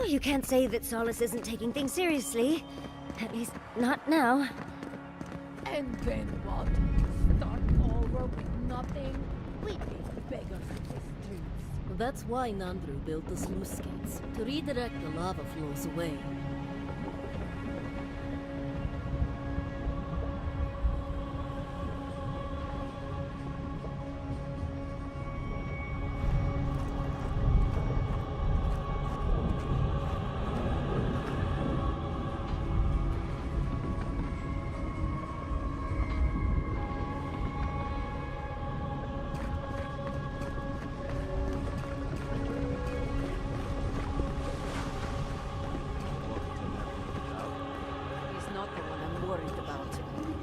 Well, you can't say that Solace isn't taking things seriously. At least, not now. And then what? Start over with nothing? We ain't beggars in the streets. That's why Nandru built the sluice gates, to redirect the lava flows away.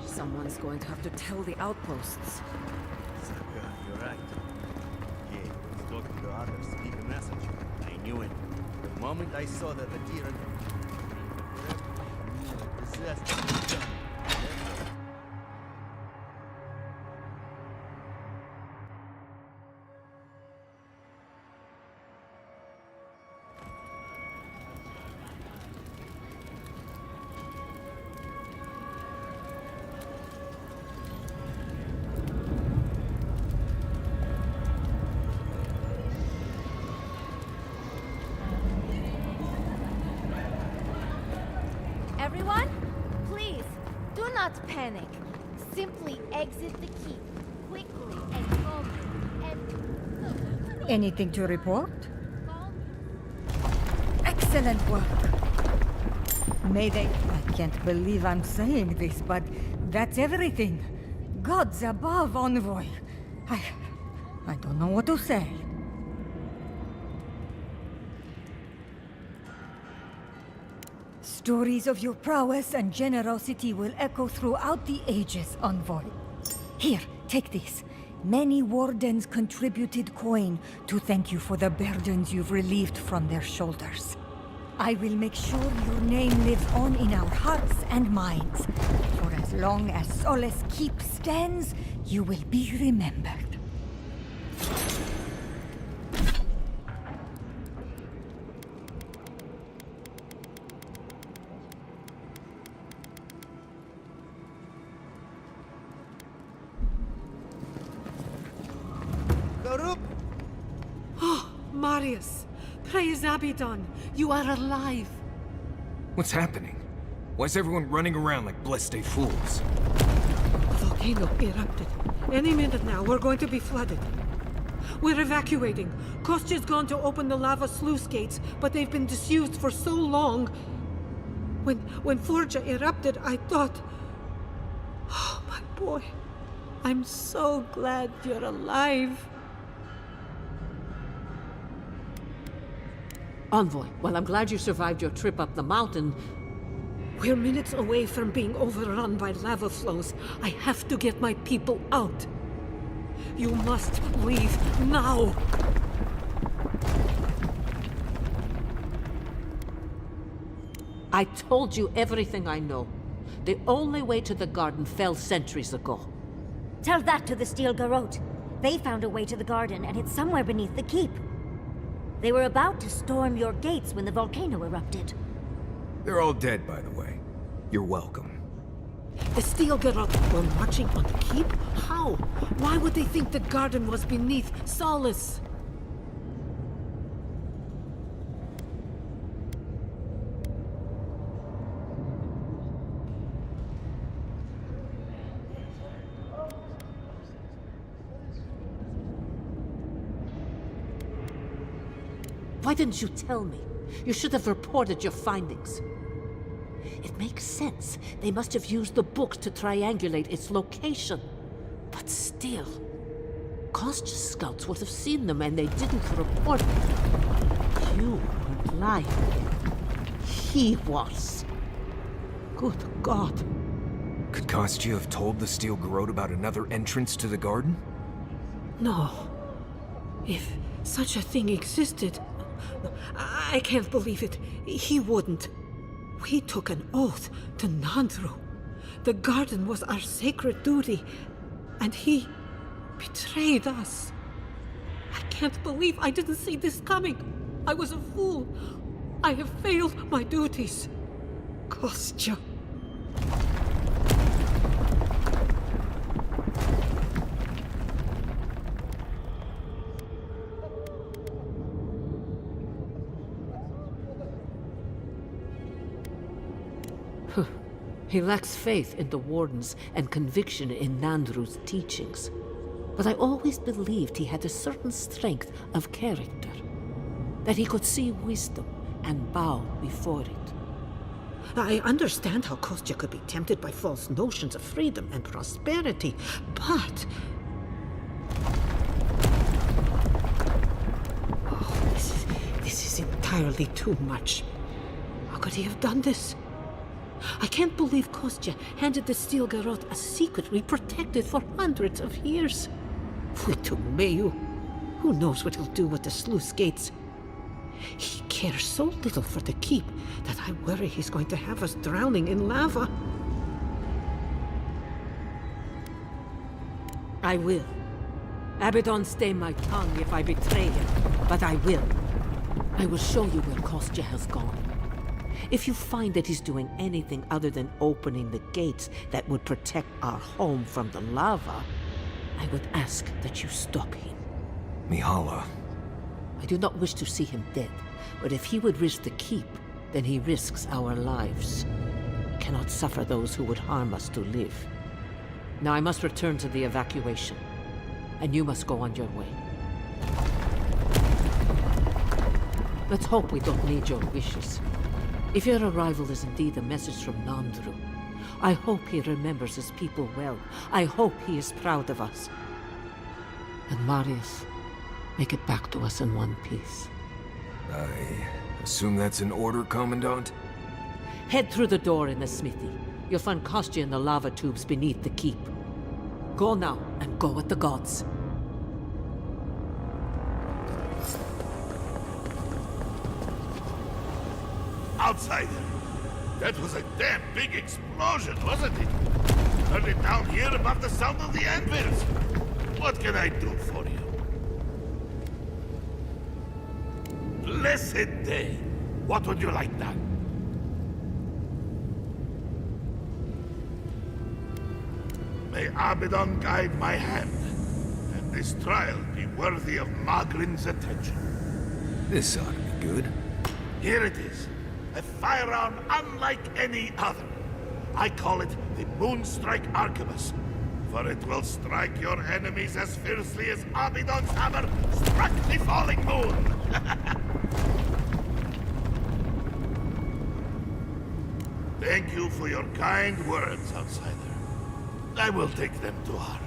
Someone's going to have to tell the outposts. Saka, you're right. Yeah, I was talking to others. Leave a message. I knew it. The moment I saw that the Tiran... possessed... Everyone, please, do not panic. Simply exit the keep, quickly and calmly, and... Anything to report? Calmly. Excellent work. Mayday, I can't believe I'm saying this, but that's everything. Gods above, Envoy. I don't know what to say. Stories of your prowess and generosity will echo throughout the ages, Envoy. Here, take this. Many wardens contributed coin to thank you for the burdens you've relieved from their shoulders. I will make sure your name lives on in our hearts and minds. For as long as Solace Keep stands, you will be remembered. Marius, praise Abaddon, you are alive. What's happening? Why is everyone running around like blessed fools? The volcano erupted. Any minute now, we're going to be flooded. We're evacuating. Kostya's gone to open the lava sluice gates, but they've been disused for so long. When Forja erupted, I thought... Oh, my boy. I'm so glad you're alive. Envoy, well, I'm glad you survived your trip up the mountain. We're minutes away from being overrun by lava flows. I have to get my people out. You must leave now. I told you everything I know. The only way to the garden fell centuries ago. Tell that to the Steel Garrote. They found a way to the garden, and it's somewhere beneath the keep. They were about to storm your gates when the volcano erupted. They're all dead, by the way. You're welcome. The Steel Garrote were marching on the keep? How? Why would they think the garden was beneath Solace? Why didn't you tell me? You should have reported your findings. It makes sense. They must have used the books to triangulate its location. But still, Kostya's scouts would have seen them and they didn't report them. You weren't lying. He was. Good God. Could Kostya have told the Steel Garrote about another entrance to the garden? No. If such a thing existed, I can't believe it. He wouldn't. We took an oath to Nandru. The garden was our sacred duty, and he betrayed us. I can't believe I didn't see this coming. I was a fool. I have failed my duties. Kostya. He lacks faith in the Wardens and conviction in Nandru's teachings. But I always believed he had a certain strength of character. That he could see wisdom and bow before it. I understand how Kostya could be tempted by false notions of freedom and prosperity, but... Oh, this is entirely too much. How could he have done this? I can't believe Kostya handed the steel garrote a secret we protected for hundreds of years. Meyu. Who knows what he'll do with the sluice gates? He cares so little for the keep that I worry he's going to have us drowning in lava. I will. Abaddon stay my tongue if I betray him, but I will. I will show you where Kostya has gone. If you find that he's doing anything other than opening the gates that would protect our home from the lava, I would ask that you stop him. Mihala. I do not wish to see him dead, but if he would risk the keep, then he risks our lives. We cannot suffer those who would harm us to live. Now I must return to the evacuation, and you must go on your way. Let's hope we don't need your wishes. If your arrival is indeed a message from Nandru, I hope he remembers his people well. I hope he is proud of us. And Marius, make it back to us in one piece. I assume that's an order, Commandant? Head through the door in the smithy. You'll find Kostya in the lava tubes beneath the keep. Go now, and go with the gods. Outsider! That was a damn big explosion, wasn't it? Heard it down here above the sound of the anvils. What can I do for you? Blessed day! What would you like done? May Abaddon guide my hand, and this trial be worthy of Magrin's attention. This ought to be good. Here it is. A firearm unlike any other. I call it the Moonstrike Arquebus, for it will strike your enemies as fiercely as Abaddon's hammer struck the falling moon. Thank you for your kind words, outsider. I will take them to heart.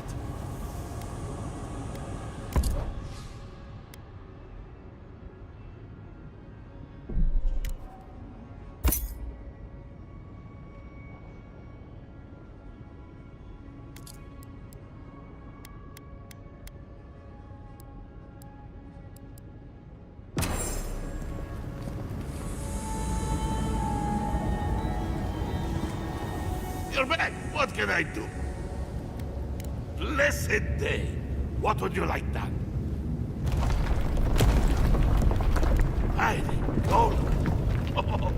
You're back. What can I do? Blessed day. What would you like done? Hiding, gold. Oh,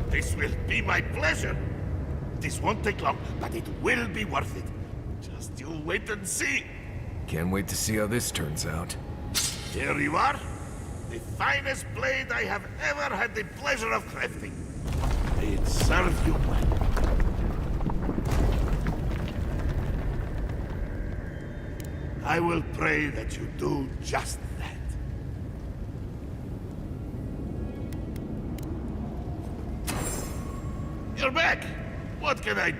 this will be my pleasure. This won't take long, but it will be worth it. Just you wait and see. Can't wait to see how this turns out. Here you are. The finest blade I have ever had the pleasure of crafting. May it serve you well. I will pray that you do just that. You're back! What can I do?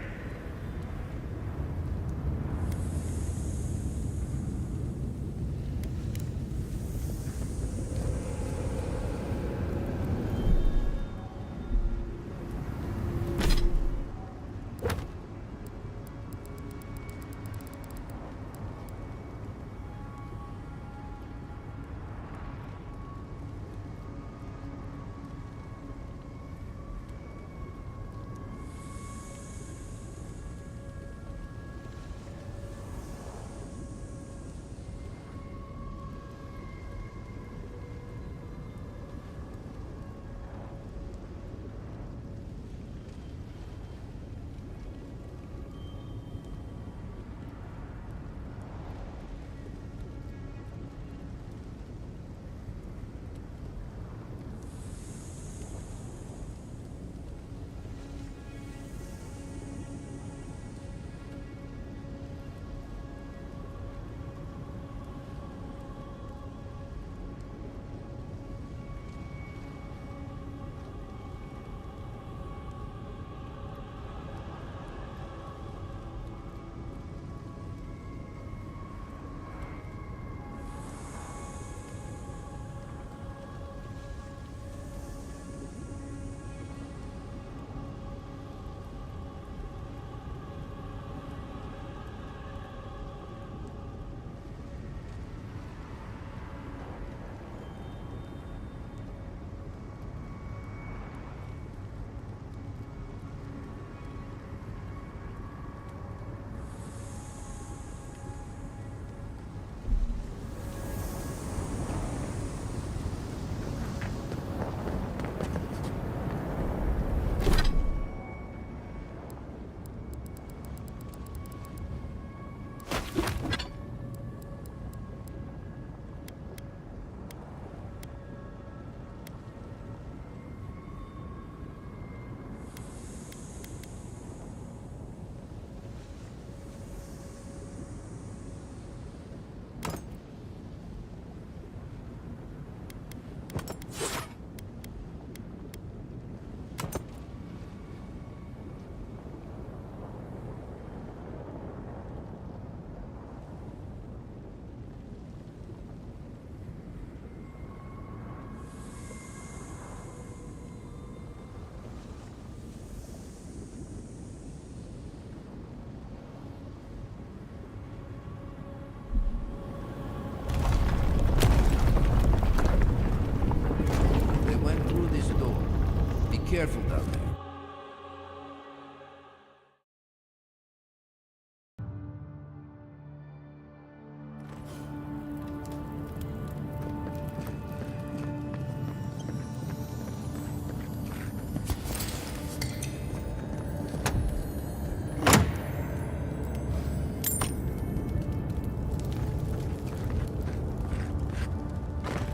careful down there.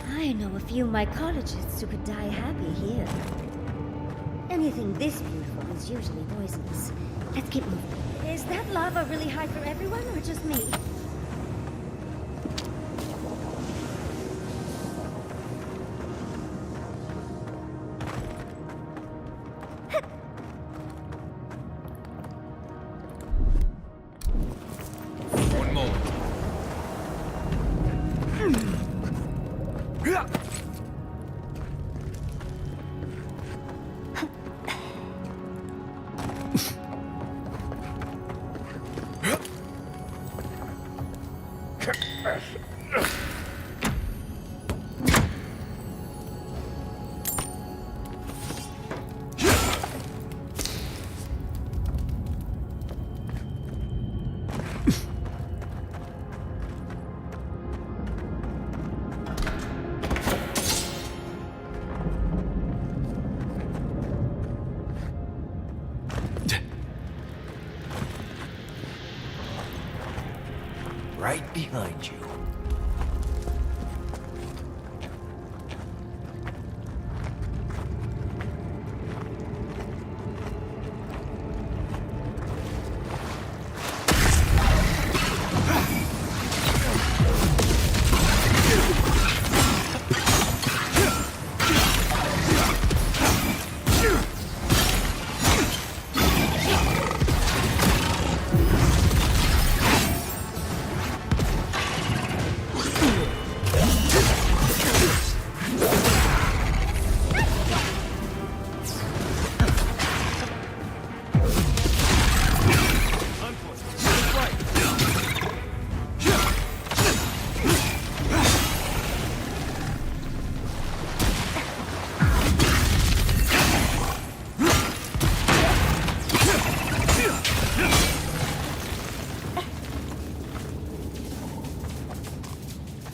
I know a few mycologists who could die happy here. Anything this beautiful is usually poisonous. Let's keep moving. Is that lava really high for everyone, or just me? One moment. Right behind you.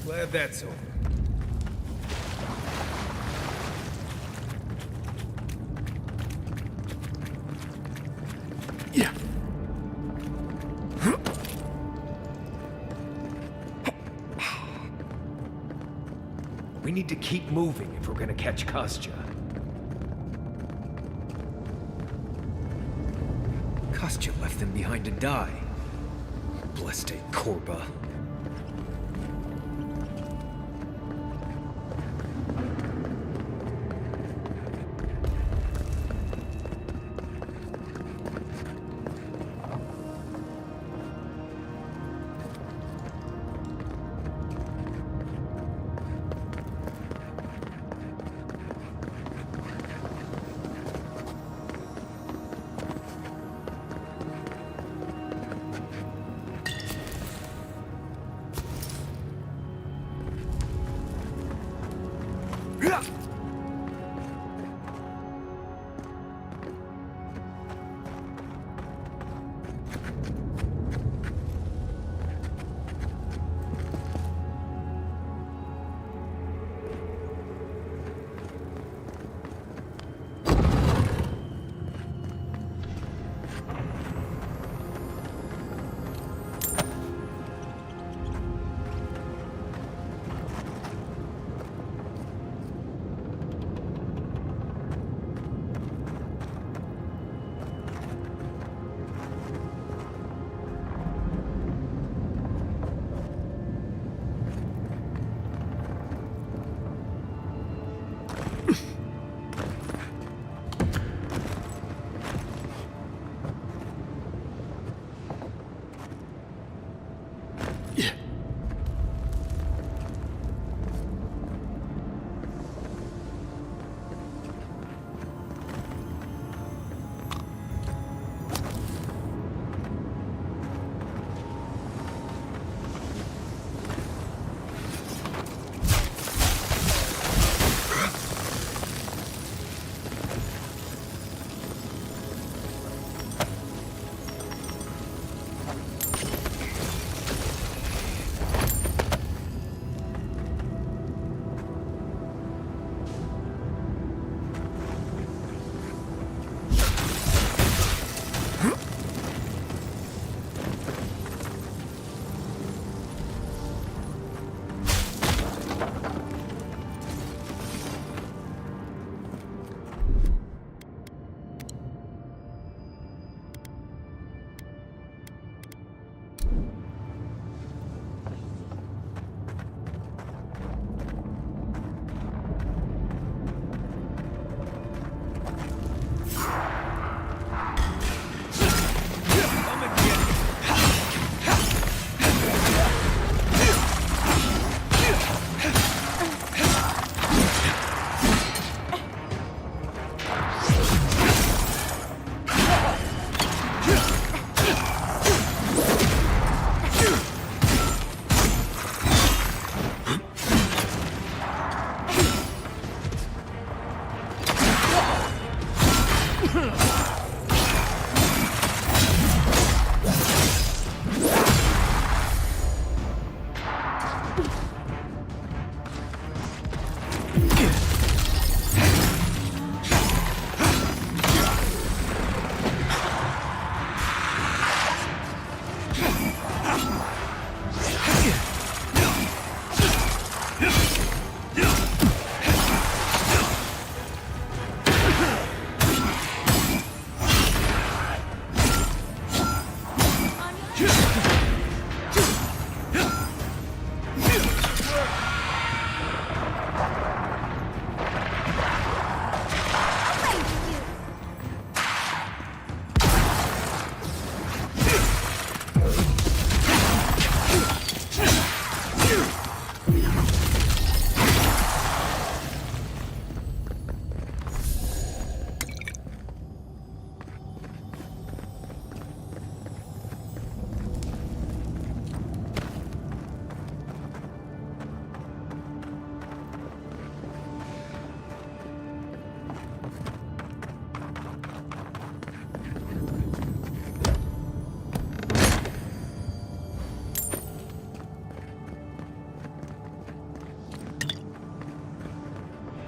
Glad that's over. Yeah. We need to keep moving if we're gonna catch Kostya. Kostya left them behind to die. Blessed Korba.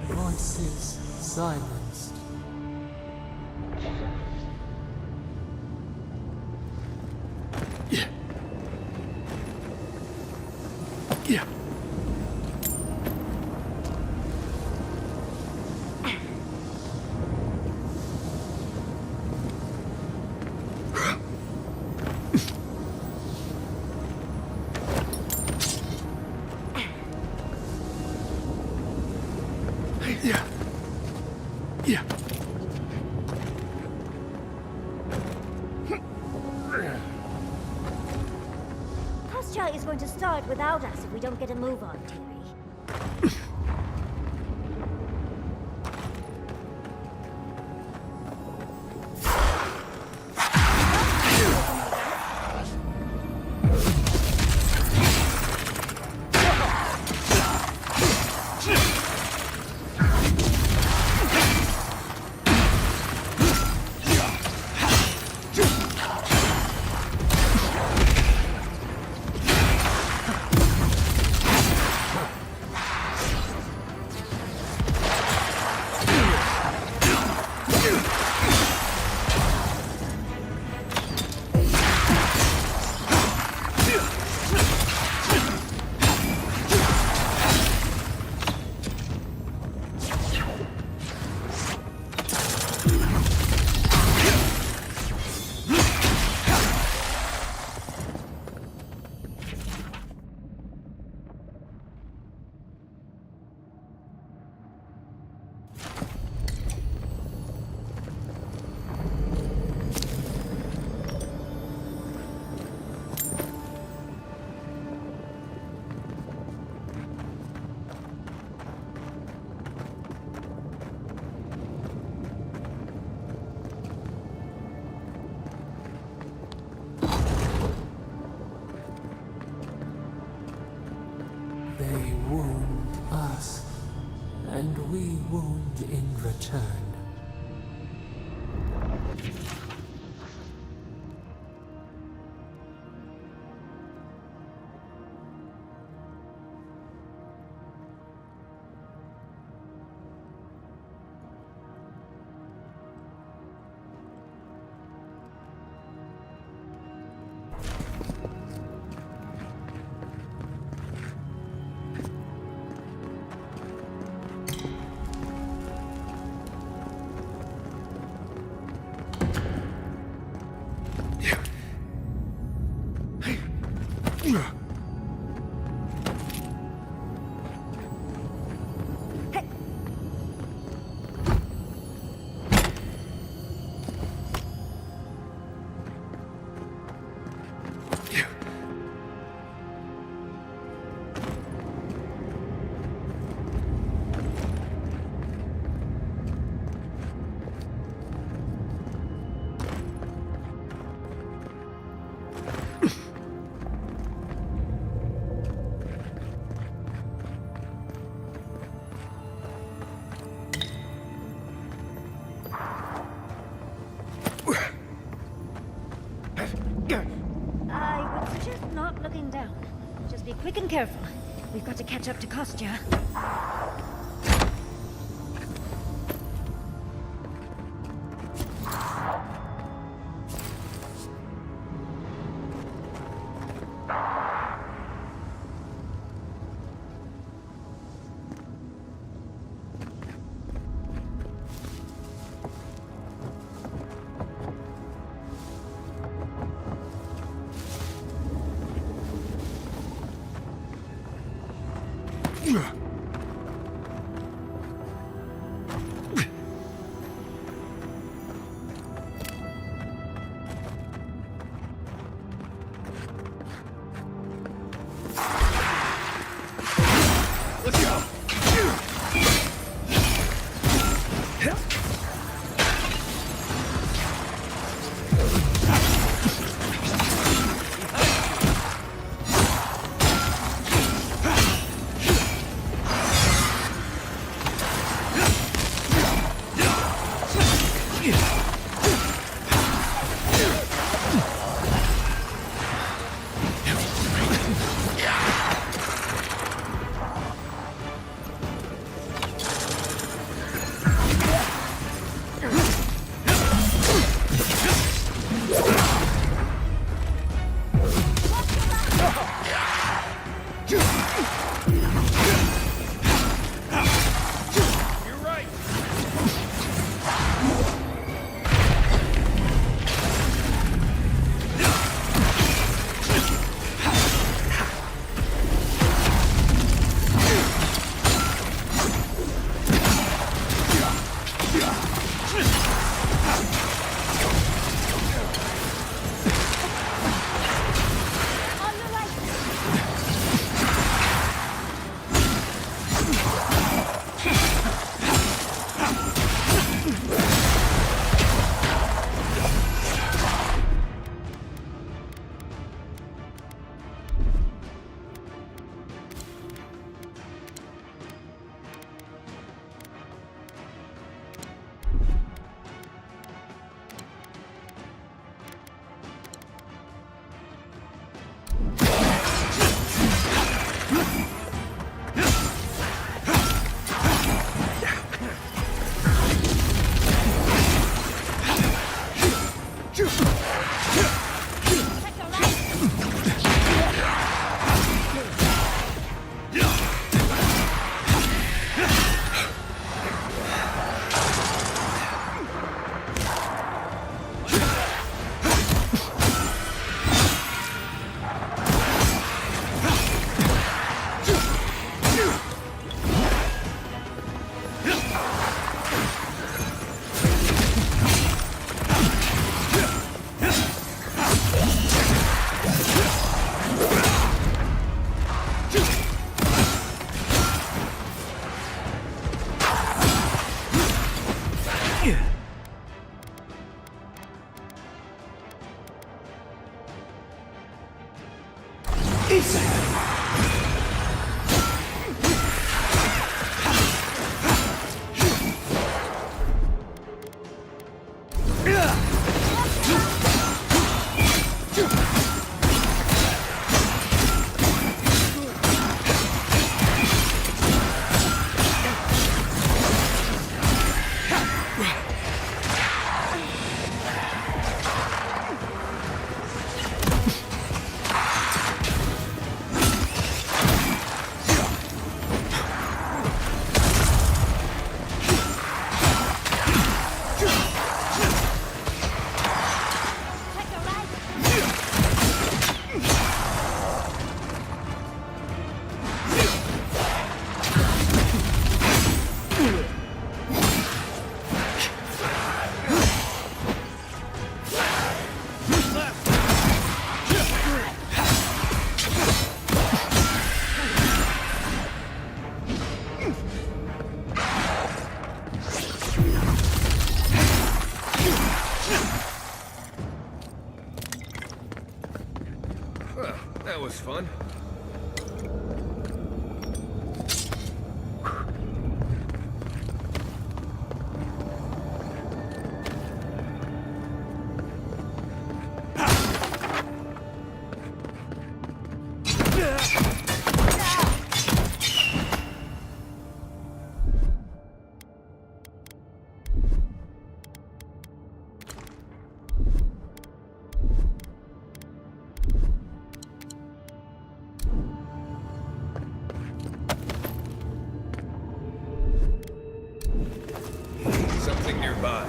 Voices silenced. Yeah. Yeah. Yeah. Yeah. Posture is going to start without us if we don't get a move on, Terry. They wound us, and we wound in return. Quick and careful. We've got to catch up to Kostya. That was fun. something nearby.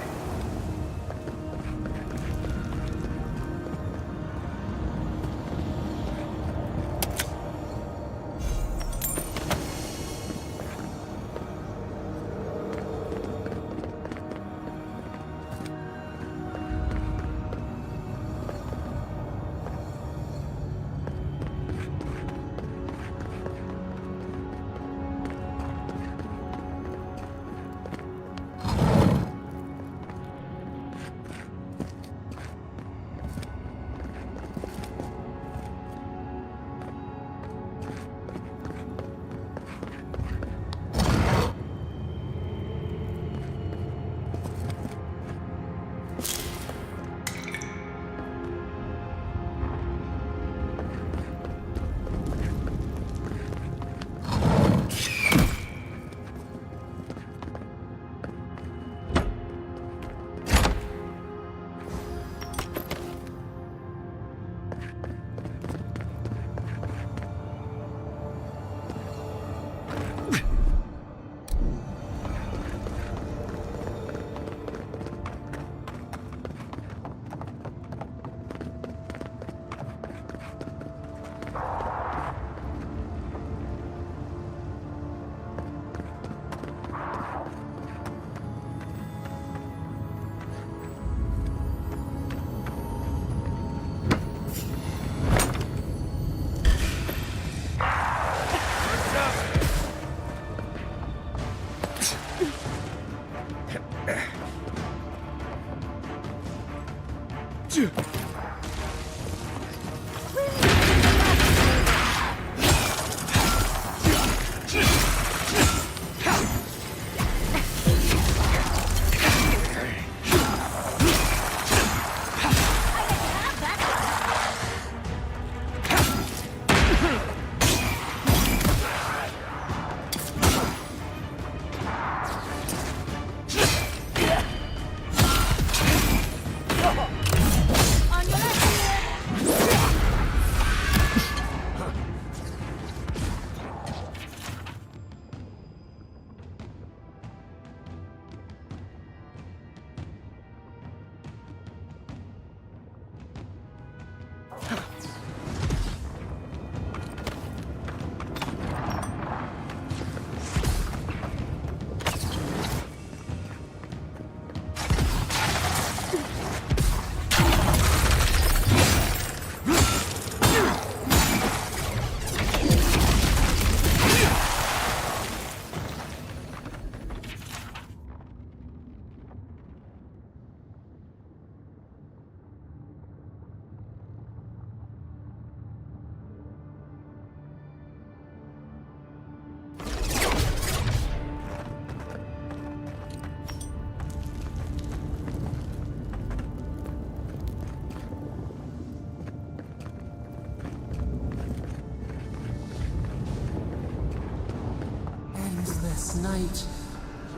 Endless night.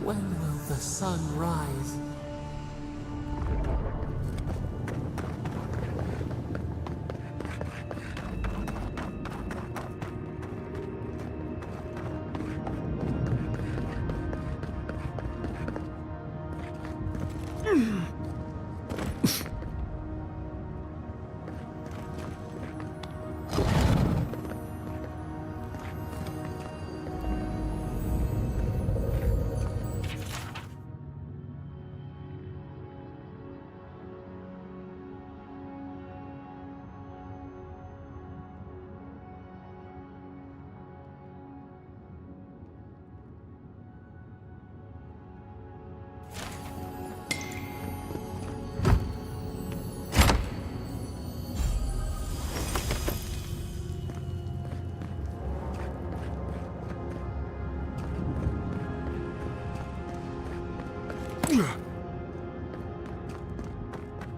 When will the sun rise?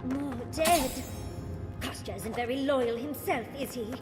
More dead. Kostya isn't very loyal himself, is he?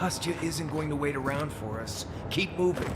Kostya isn't going to wait around for us. Keep moving.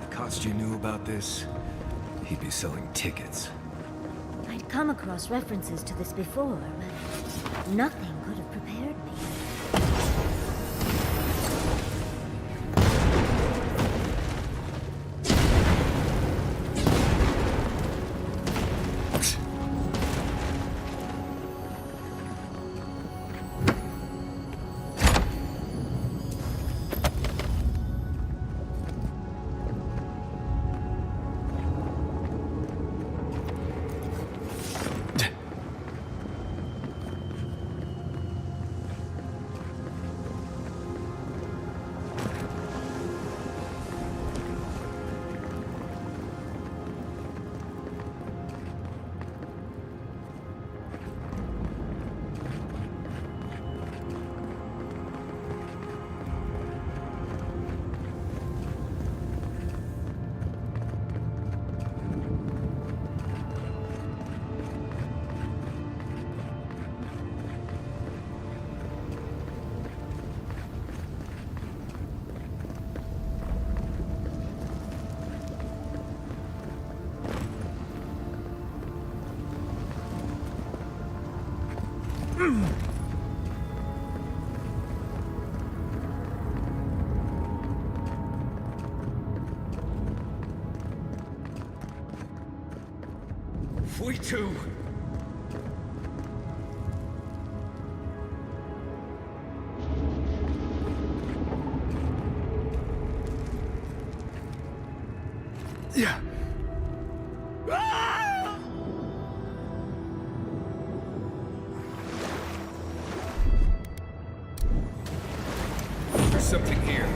Kostya knew about this, he'd be selling tickets. I'd come across references to this before, but nothing could have prepared me. We too. Yeah. There's something here.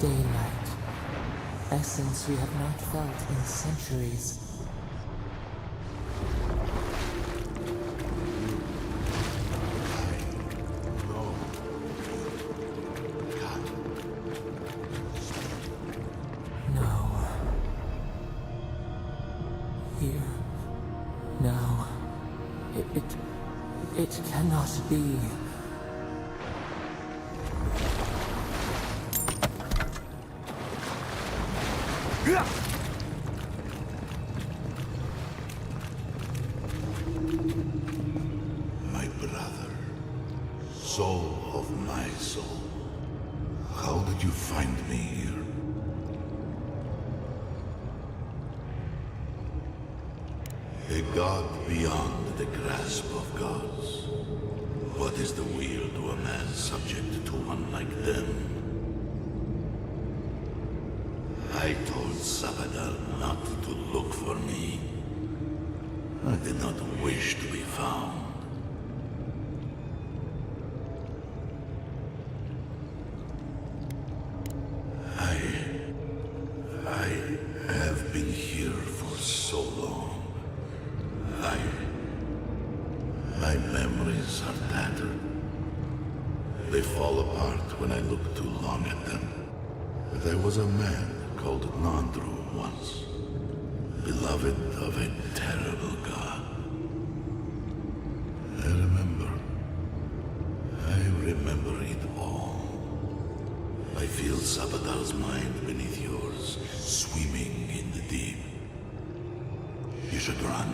Daylight. Essence we have not felt in centuries. It cannot be. My brother, soul of my soul, how did you find me here? A god beyond the grasp of gods. What is the wheel to a man subject to one like them? I told Sabadal not to look for me. I did not wish to be found. I have been here for so long. My memories are tattered. They fall apart when I look too long at them. There was a man called Nandru once, beloved of a terrible god. I remember it all. I feel Sabadal's mind beneath yours, swimming in the deep. You should run.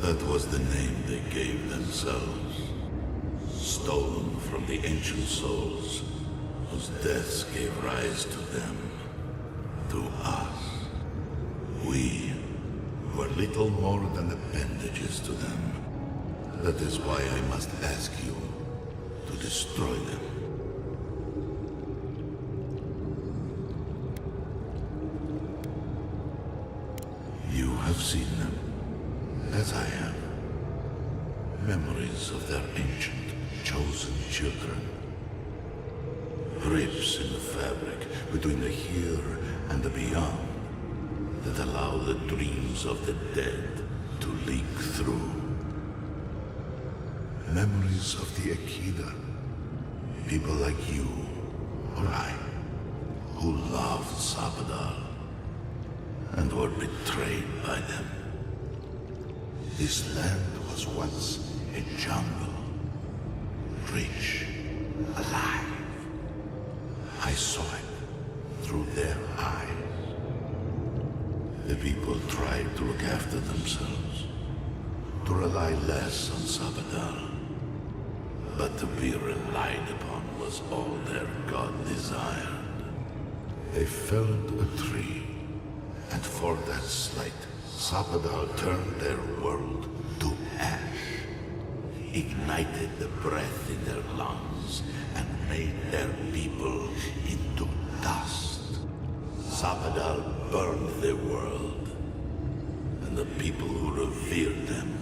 That was the name they gave themselves. Stolen from the ancient souls, whose deaths gave rise to them, to us. We were little more than appendages to them. That is why I must ask you to destroy them. You have seen them, as I have. Memories of their ancient, chosen children. Rips in the fabric between the here and the beyond that allow the dreams of the dead to leak through. Memories of the Akida. People like you, or I, who loved Sabadal and were betrayed by them. This land was once a jungle, rich, alive. I saw it through their eyes. The people tried to look after themselves, to rely less on Sabadal. But to be relied upon was all their god desired. They felled a tree, and for that slight, Sabadal turned their world to ash, ignited the breath in their lungs, and made their people into dust. Sabadal burned their world, and the people who revered them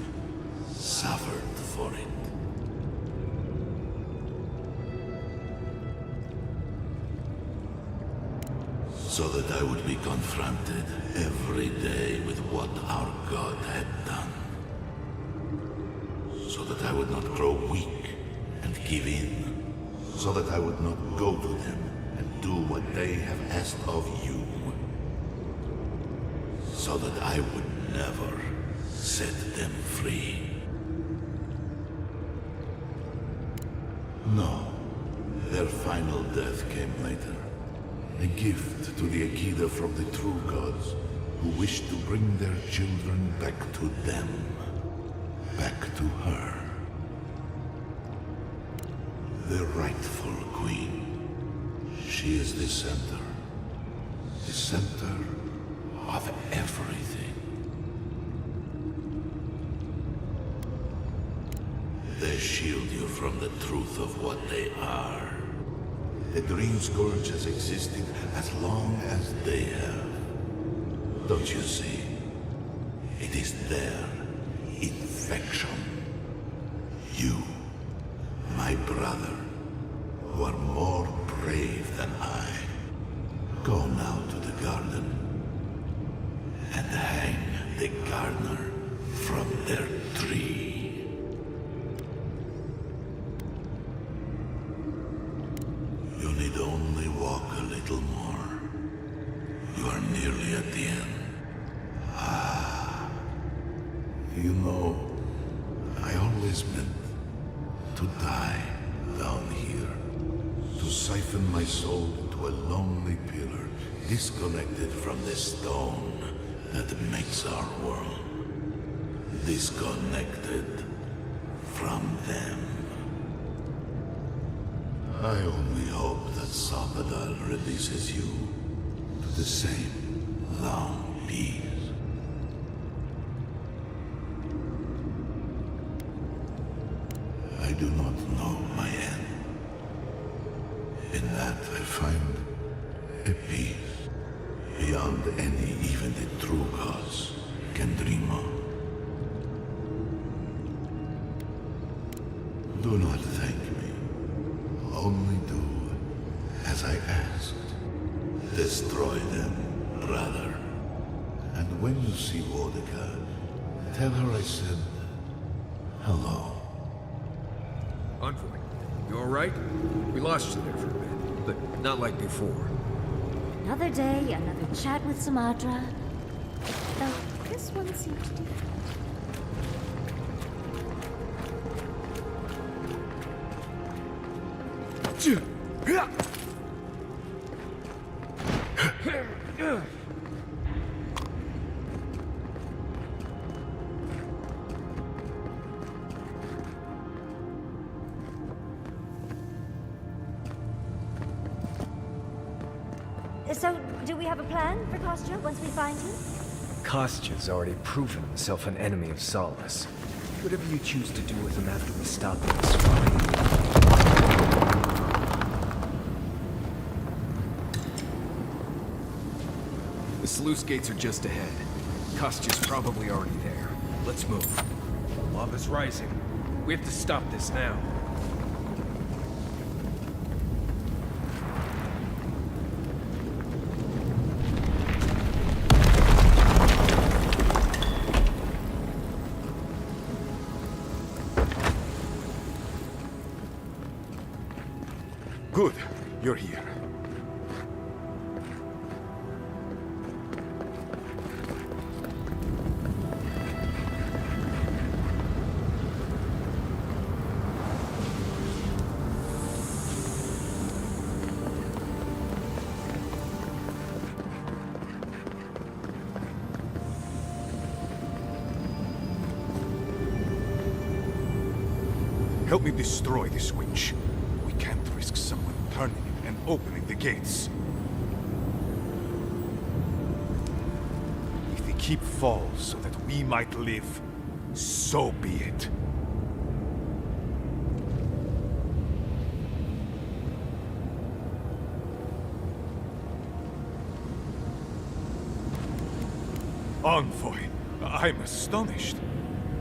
suffered for it. So that I would be confronted every day with what our God had done. So that I would not grow weak and give in. So that I would not go to them and do what they have asked of you. So that I would never set them free. No, their final death came later. A gift to the Akida from the true gods, who wished to bring their children back to them. Back to her. The rightful queen. She is the center. The center of everything. They shield you from the truth of what they are. The Dream Scourge has existed as long as they have. Don't you see? It is their infection. You, my brother, who are more brave than I, go now to the garden and hang the gardener from their tree. You need only walk a little more. finally at the end. You know, I always meant to die down here. To siphon my soul into a lonely pillar, disconnected from the stone that makes our world. Disconnected from them. I only hope that Sabadal releases you to the same long peace. I do not know my end. In that I find a peace beyond any even the true gods can dream of. Do not thank me. Only do as I asked. Destroy them, brother. And when you see Wodika, tell her I said hello. Envoy, you alright? We lost you there for a bit, but not like before. Another day, another chat with Sumatra. Though this one seems different. So, do we have a plan for Kostya once we find him? Kostya's already proven himself an enemy of Solace. Whatever you choose to do with him after we stop him is fine. The sluice gates are just ahead. Kostya's probably already there. Let's move. Lava's rising. We have to stop this now. Good, you're here. Help me destroy this winch. We can't risk someone turning it and opening the gates. If the keep falls so that we might live, so be it. Envoy, I'm astonished.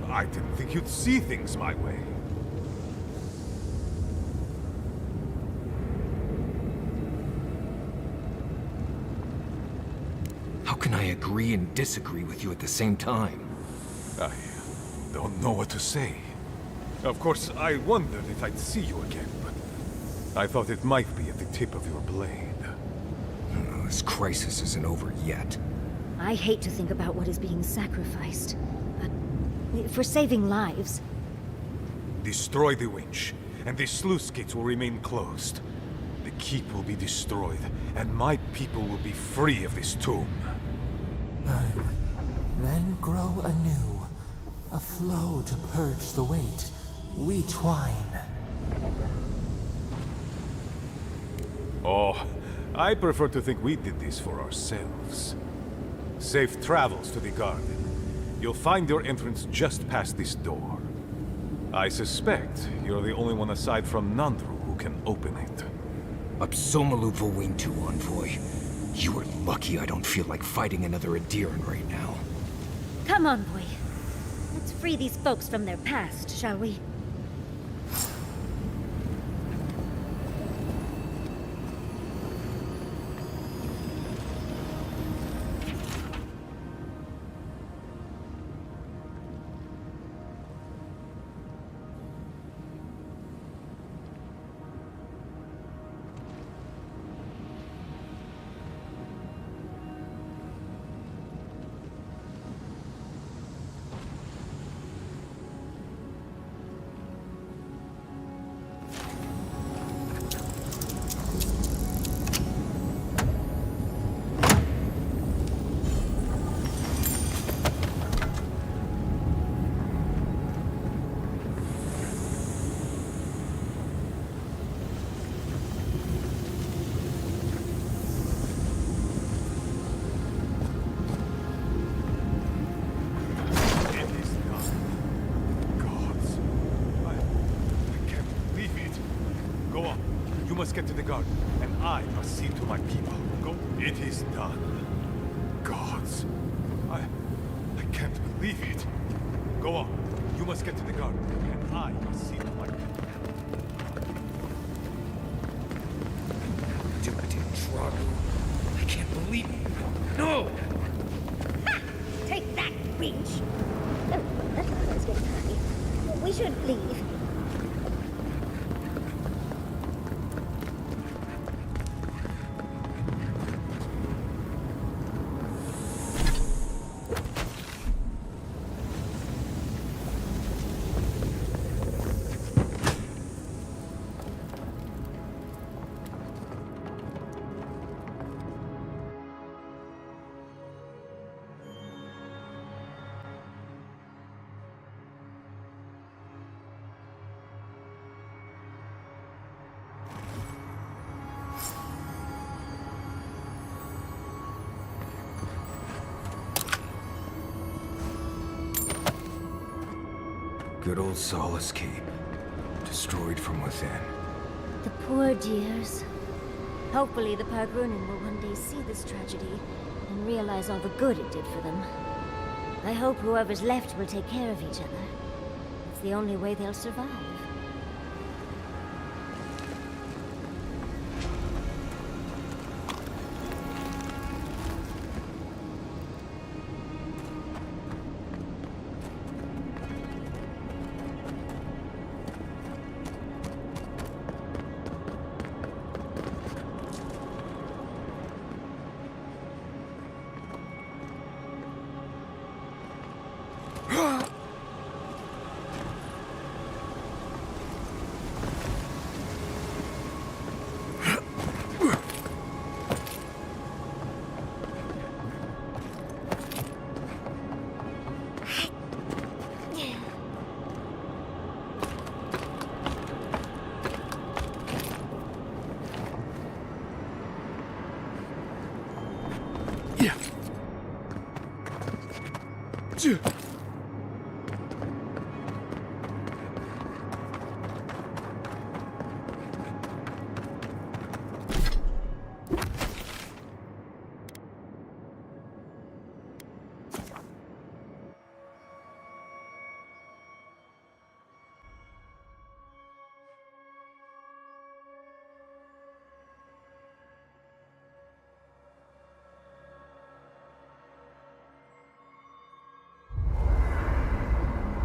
I didn't think you'd see things my way. How can I agree and disagree with you at the same time? I don't know what to say. Of course, I wondered if I'd see you again, but I thought it might be at the tip of your blade. This crisis isn't over yet. I hate to think about what is being sacrificed, but for saving lives. Destroy the winch, and the sluice gates will remain closed. The keep will be destroyed, and my people will be free of this tomb. Then grow anew, a flow to purge the weight. We twine. Oh, I prefer to think we did this for ourselves. Safe travels to the garden. You'll find your entrance just past this door. I suspect you're the only one aside from Nandru who can open it. Absomalu Vowintu, Envoy. You are lucky I don't feel like fighting another Adiran right now. Come on, boy. Let's free these folks from their past, shall we? get to the garden, and I must see to my people. Go. It is done. Gods. I can't believe it. Go on. You must get to the garden, and I must see to my people. Do it in trouble. I can't believe it. No! Take that, winch! Oh, that lava's getting high. We should leave. Good old Solace Keep. Destroyed from within. The poor dears. Hopefully the Pargrunin will one day see this tragedy and realize all the good it did for them. I hope whoever's left will take care of each other. It's the only way they'll survive.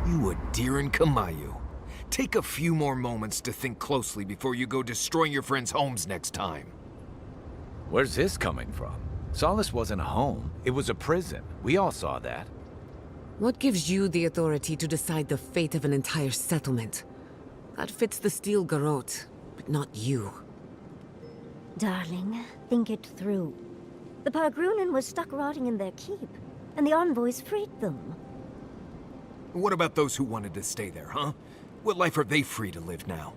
You a deer in Kamayu. Take a few more moments to think closely before you go destroying your friends' homes next time. Where's this coming from? Solace wasn't a home. It was a prison. We all saw that. What gives you the authority to decide the fate of an entire settlement? That fits the Steel Garrote, but not you. Darling, think it through. The Pargrunin was stuck rotting in their keep, and the envoys freed them. What about those who wanted to stay there, huh? What life are they free to live now?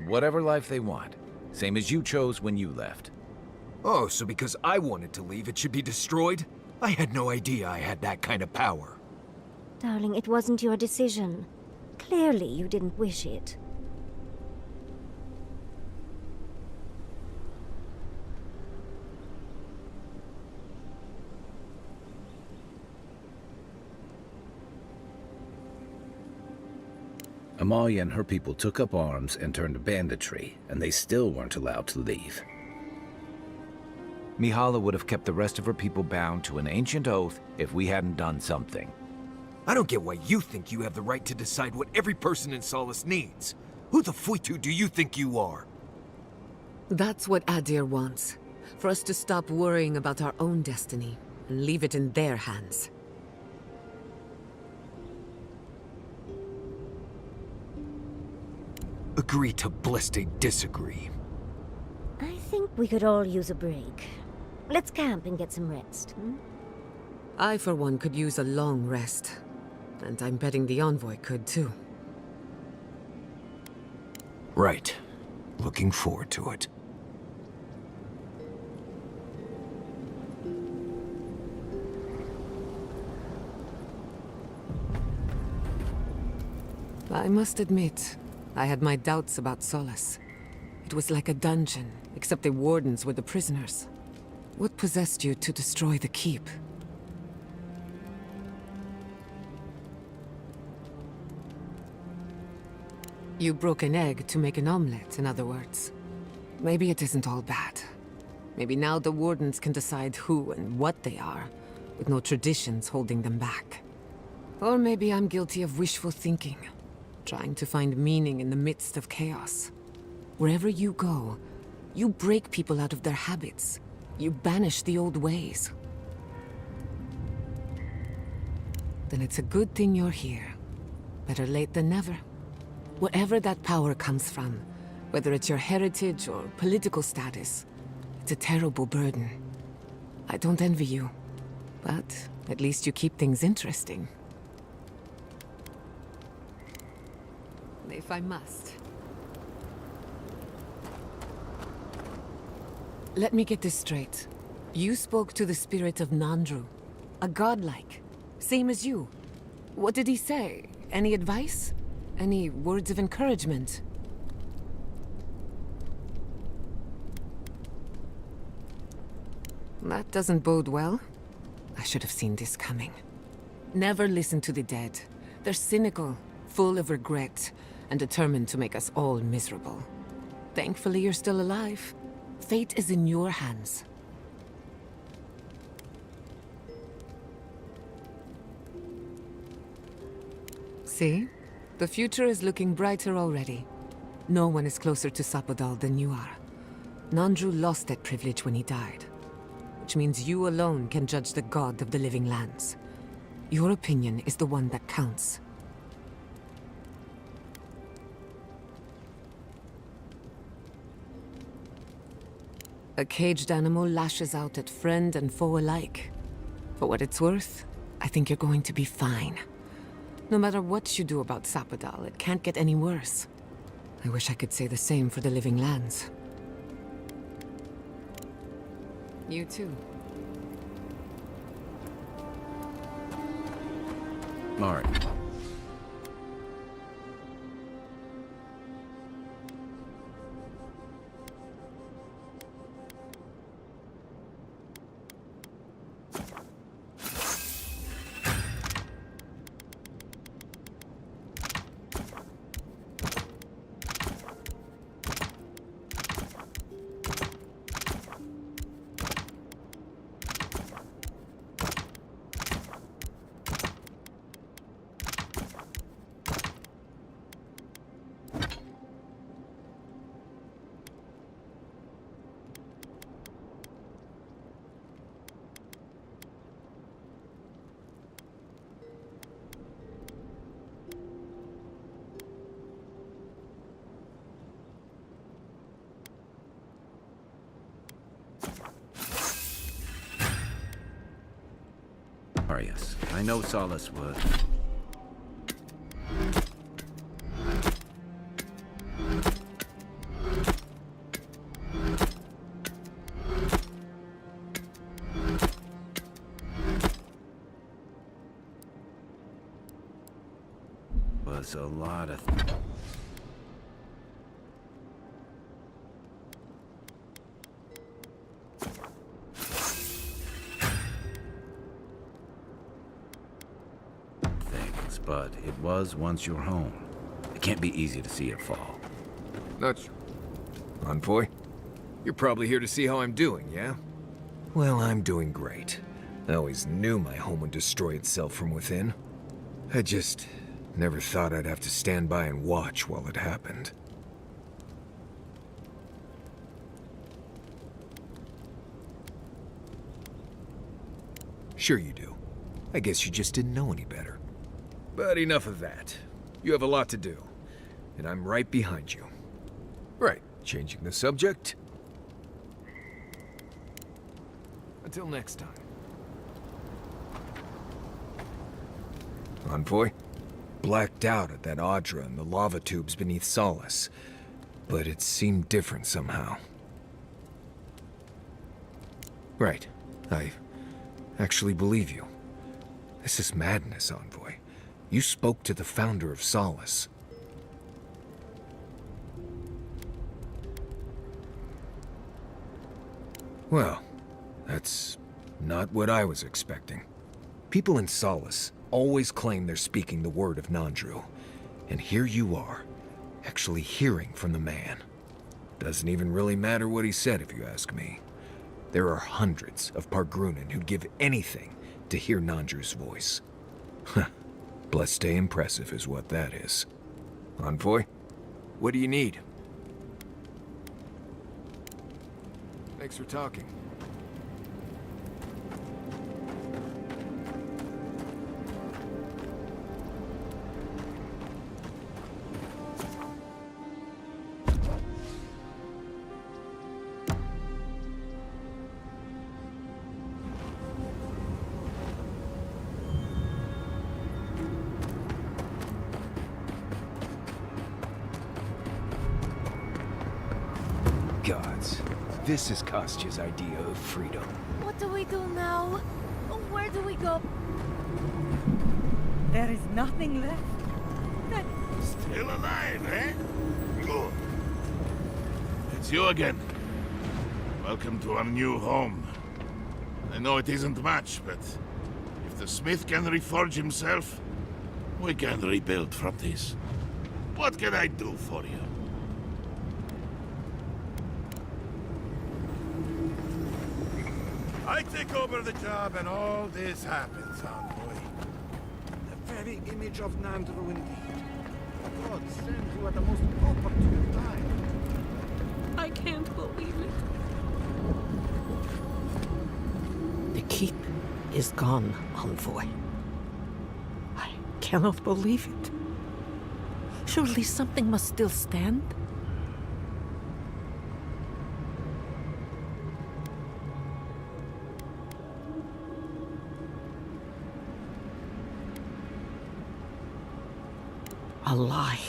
Whatever life they want. Same as you chose when you left. Oh, so because I wanted to leave, it should be destroyed? I had no idea I had that kind of power. Darling, it wasn't your decision. Clearly, you didn't wish it. Amalia and her people took up arms and turned to banditry, and they still weren't allowed to leave. Mihala would have kept the rest of her people bound to an ancient oath if we hadn't done something. I don't get why you think you have the right to decide what every person in Solace needs. Who the Fuitu do you think you are? That's what Adir wants. For us to stop worrying about our own destiny and leave it in their hands. Agree to blissly disagree. I think we could all use a break. Let's camp and get some rest. I, for one, could use a long rest. And I'm betting the envoy could, too. Right. Looking forward to it. I must admit, I had my doubts about Solace. It was like a dungeon, except the wardens were the prisoners. What possessed you to destroy the keep? You broke an egg to make an omelette, in other words. Maybe it isn't all bad. Maybe now the wardens can decide who and what they are, with no traditions holding them back. Or maybe I'm guilty of wishful thinking, trying to find meaning in the midst of chaos. Wherever you go, you break people out of their habits. You banish the old ways. Then it's a good thing you're here. Better late than never. Wherever that power comes from, whether it's your heritage or political status, it's a terrible burden. I don't envy you, but at least you keep things interesting. If I must. Let me get this straight. You spoke to the spirit of Nandru, a godlike, same as you. What did he say? Any advice? Any words of encouragement? That doesn't bode well. I should have seen this coming. Never listen to the dead. They're cynical, full of regret, and determined to make us all miserable. Thankfully, you're still alive. Fate is in your hands. See? The future is looking brighter already. No one is closer to Sapodal than you are. Nandru lost that privilege when he died, which means you alone can judge the god of the living lands. Your opinion is the one that counts. A caged animal lashes out at friend and foe alike. For what it's worth, I think you're going to be fine. No matter what you do about Sapodal, it can't get any worse. I wish I could say the same for the living lands. You too. Mari. Yes, I know Solace would. Was a lot of... but it was once your home. It can't be easy to see it fall. Not... Envoy? You're probably here to see how I'm doing, yeah? Well, I'm doing great. I always knew my home would destroy itself from within. I just never thought I'd have to stand by and watch while it happened. Sure you do. I guess you just didn't know any better. But enough of that. You have a lot to do, and I'm right behind you. Right, changing the subject. Until next time. Envoy? Blacked out at that Audra and the lava tubes beneath Solace, but it seemed different somehow. Right, I actually believe you. This is madness, Envoy. You spoke to the founder of Solace. Well, that's not what I was expecting. People in Solace always claim they're speaking the word of Nandru. And here you are, actually hearing from the man. Doesn't even really matter what he said, if you ask me. There are hundreds of Pargrunan who'd give anything to hear Nandru's voice. Blessed stay impressive is what that is. Envoy, what do you need? Thanks for talking. Gods, this is Kostya's idea of freedom. What do we do now? Where do we go? There is nothing left. Still alive, eh? Good. It's you again. Welcome to our new home. I know it isn't much, but if the smith can reforge himself, we can rebuild from this. What can I do for you? I take over the job and all this happens, Envoy. The very image of Nandru indeed. God sent you at the most opportune time. I can't believe it. The keep is gone, Envoy. I cannot believe it. Surely something must still stand? A lie?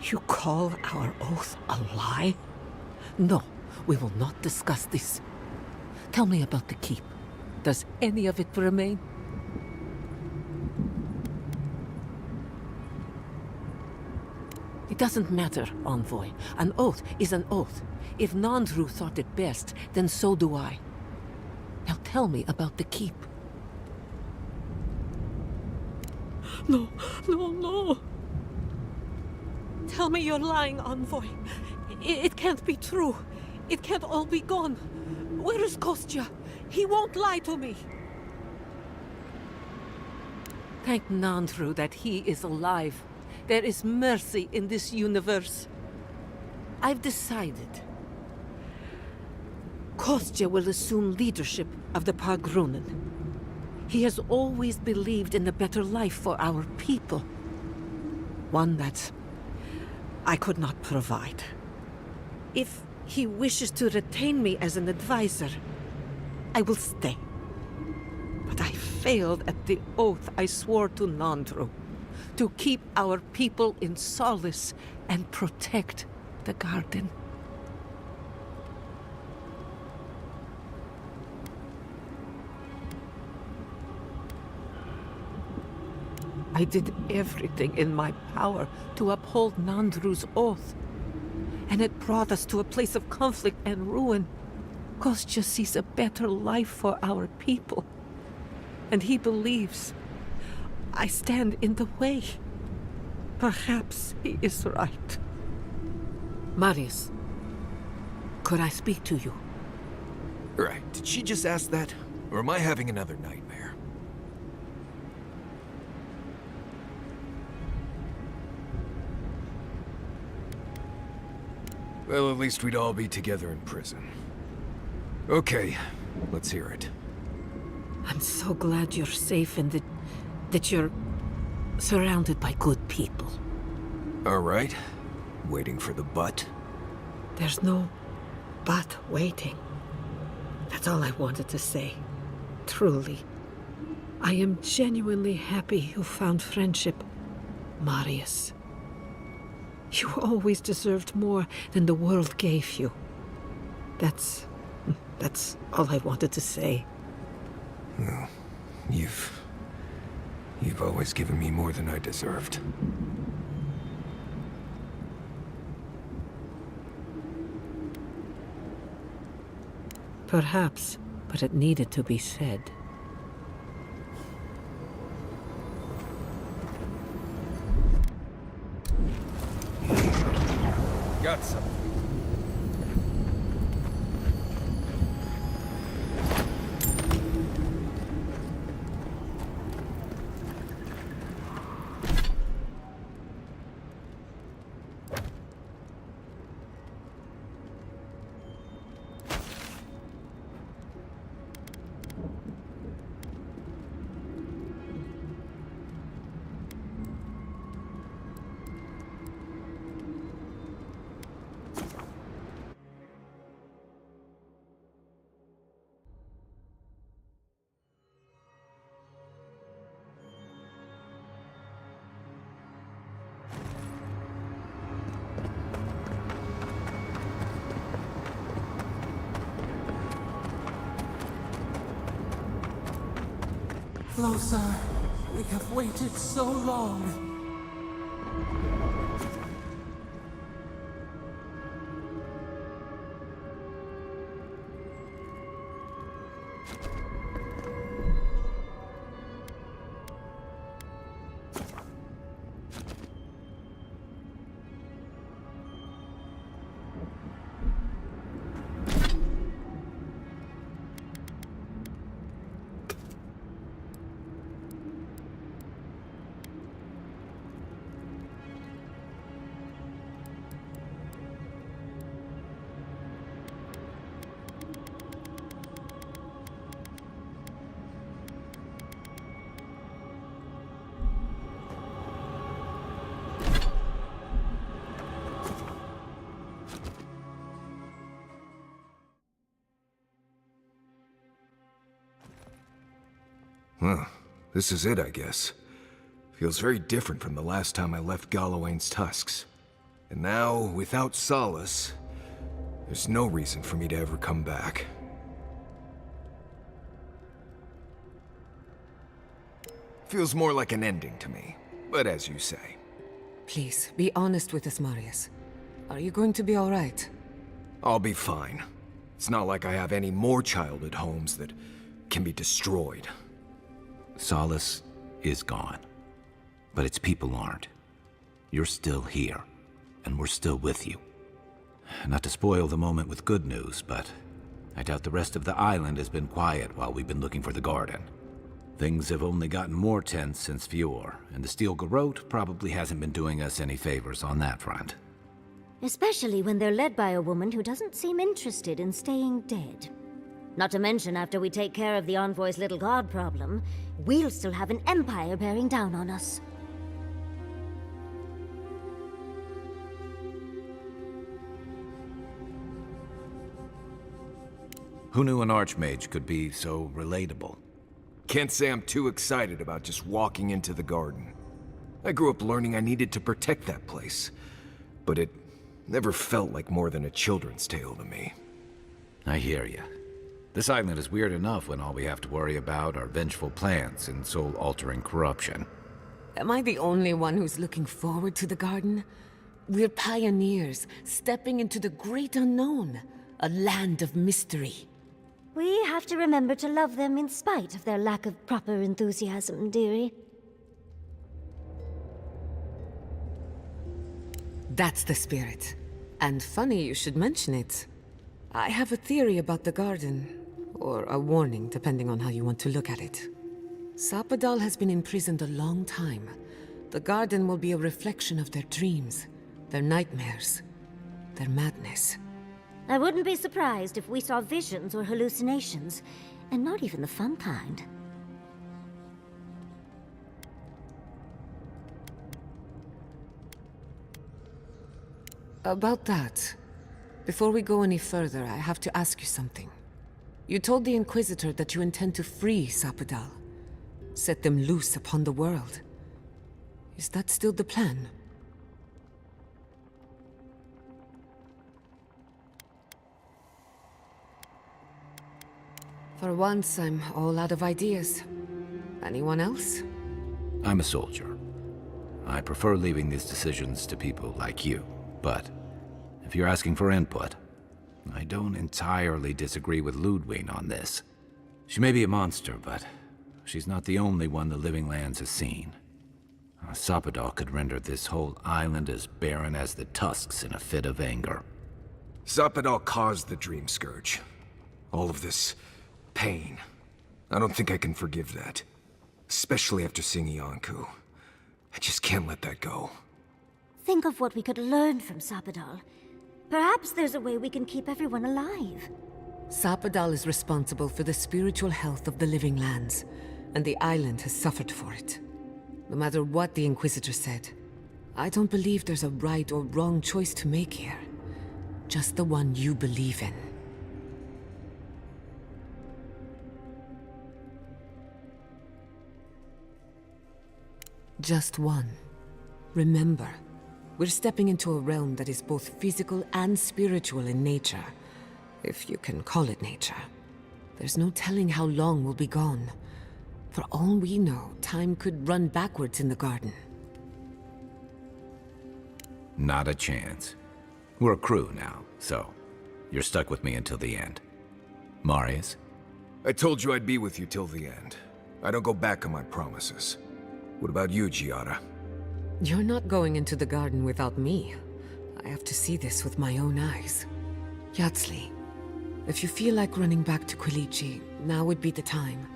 You call our oath a lie? No, we will not discuss this. Tell me about the keep. Does any of it remain? It doesn't matter, Envoy. An oath is an oath. If Nandru thought it best, then so do I. Now tell me about the keep. No, no, no. Tell me you're lying, Envoy. It can't be true. It can't all be gone. Where is Kostya? He won't lie to me. Thank Nandru that he is alive. There is mercy in this universe. I've decided. Kostya will assume leadership of the Pargrunan. He has always believed in a better life for our people. One that I could not provide. If he wishes to retain me as an advisor, I will stay. But I failed at the oath I swore to Nandru, to keep our people in solace and protect the garden. I did everything in my power to uphold Nandru's oath. And it brought us to a place of conflict and ruin. Kostya sees a better life for our people. And he believes I stand in the way. Perhaps he is right. Marius, could I speak to you? Right, did she just ask that? Or am I having another nightmare? Well, at least we'd all be together in prison. Okay, let's hear it. I'm so glad you're safe and that you're surrounded by good people. All right. Waiting for the but? There's no but waiting. That's all I wanted to say. Truly. I am genuinely happy you found friendship, Marius. You always deserved more than the world gave you. That's all I wanted to say. Well, you've always given me more than I deserved. Perhaps, but it needed to be said. Got some. Lothar, we have waited so long. Well, this is it, I guess. Feels very different from the last time I left Galawain's Tusks. And now, without Solace, there's no reason for me to ever come back. Feels more like an ending to me, but as you say. Please, be honest with us, Marius. Are you going to be all right? I'll be fine. It's not like I have any more childhood homes that can be destroyed. Solace is gone, but its people aren't. You're still here, and we're still with you. Not to spoil the moment with good news, but I doubt the rest of the island has been quiet while we've been looking for the garden. Things have only gotten more tense since Fjord, and the Steel Garrote probably hasn't been doing us any favors on that front. Especially when they're led by a woman who doesn't seem interested in staying dead. Not to mention, after we take care of the Envoy's little god problem, we'll still have an empire bearing down on us. Who knew an Archmage could be so relatable? Can't say I'm too excited about just walking into the garden. I grew up learning I needed to protect that place, but it never felt like more than a children's tale to me. I hear you. This island is weird enough when all we have to worry about are vengeful plans and soul-altering corruption. Am I the only one who's looking forward to the garden? We're pioneers, stepping into the great unknown, a land of mystery. We have to remember to love them in spite of their lack of proper enthusiasm, dearie. That's the spirit. And funny you should mention it. I have a theory about the garden. Or a warning, depending on how you want to look at it. Sapadal has been imprisoned a long time. The garden will be a reflection of their dreams, their nightmares, their madness. I wouldn't be surprised if we saw visions or hallucinations, and not even the fun kind. About that, before we go any further, I have to ask you something. You told the Inquisitor that you intend to free Sapadal, set them loose upon the world. Is that still the plan? For once, I'm all out of ideas. Anyone else? I'm a soldier. I prefer leaving these decisions to people like you, but if you're asking for input, I don't entirely disagree with Ludwig on this. She may be a monster, but she's not the only one the Living Lands has seen. Sapadal could render this whole island as barren as the Tusks in a fit of anger. Sapadal caused the Dream Scourge. All of this pain. I don't think I can forgive that. Especially after seeing Iancu. I just can't let that go. Think of what we could learn from Sapadal. Perhaps there's a way we can keep everyone alive. Sapadal is responsible for the spiritual health of the Living Lands, and the island has suffered for it. No matter what the Inquisitor said, I don't believe there's a right or wrong choice to make here. Just the one you believe in. Just one. Remember, we're stepping into a realm that is both physical and spiritual in nature. If you can call it nature. There's no telling how long we'll be gone. For all we know, time could run backwards in the garden. Not a chance. We're a crew now, so you're stuck with me until the end. Marius? I told you I'd be with you till the end. I don't go back on my promises. What about you, Giada? You're not going into the garden without me. I have to see this with my own eyes. Yatsli, if you feel like running back to Quilici, now would be the time.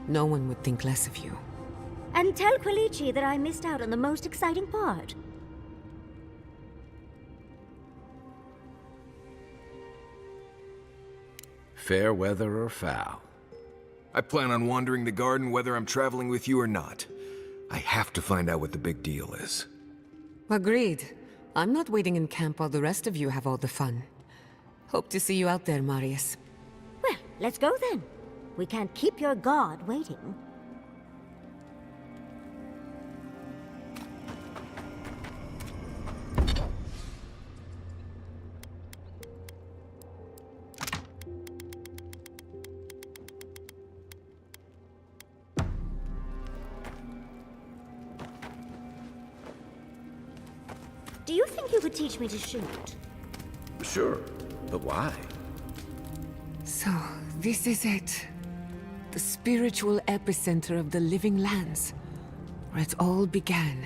No one would think less of you. And tell Quilici that I missed out on the most exciting part. Fair weather or foul? I plan on wandering the garden whether I'm traveling with you or not. I have to find out what the big deal is. Agreed. I'm not waiting in camp while the rest of you have all the fun. Hope to see you out there, Marius. Well, let's go then. We can't keep your god waiting. Do you think you could teach me to shoot? Sure, but why? So, this is it. The spiritual epicenter of the Living Lands. Where it all began,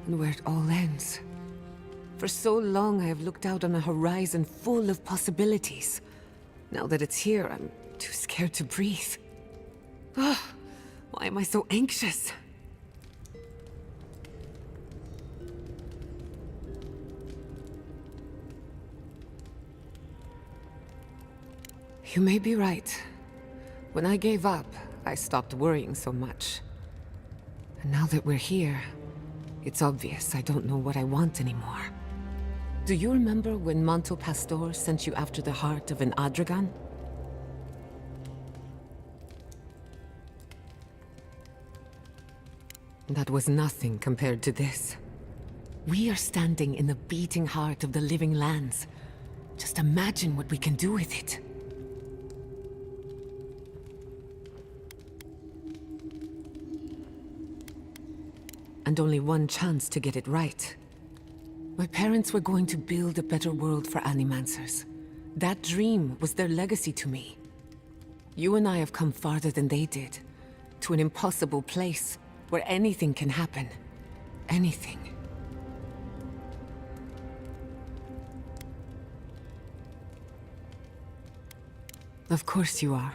and where it all ends. For so long I have looked out on a horizon full of possibilities. Now that it's here, I'm too scared to breathe. Oh, why am I so anxious? You may be right. When I gave up, I stopped worrying so much. And now that we're here, it's obvious I don't know what I want anymore. Do you remember when Manto Pastor sent you after the heart of an Adragan? That was nothing compared to this. We are standing in the beating heart of the Living Lands. Just imagine what we can do with it. And only one chance to get it right. My parents were going to build a better world for Animancers. That dream was their legacy to me. You and I have come farther than they did. To an impossible place, where anything can happen. Anything. Of course you are.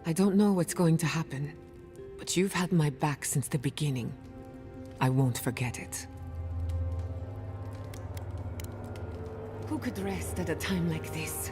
I don't know what's going to happen, but you've had my back since the beginning. I won't forget it. Who could rest at a time like this?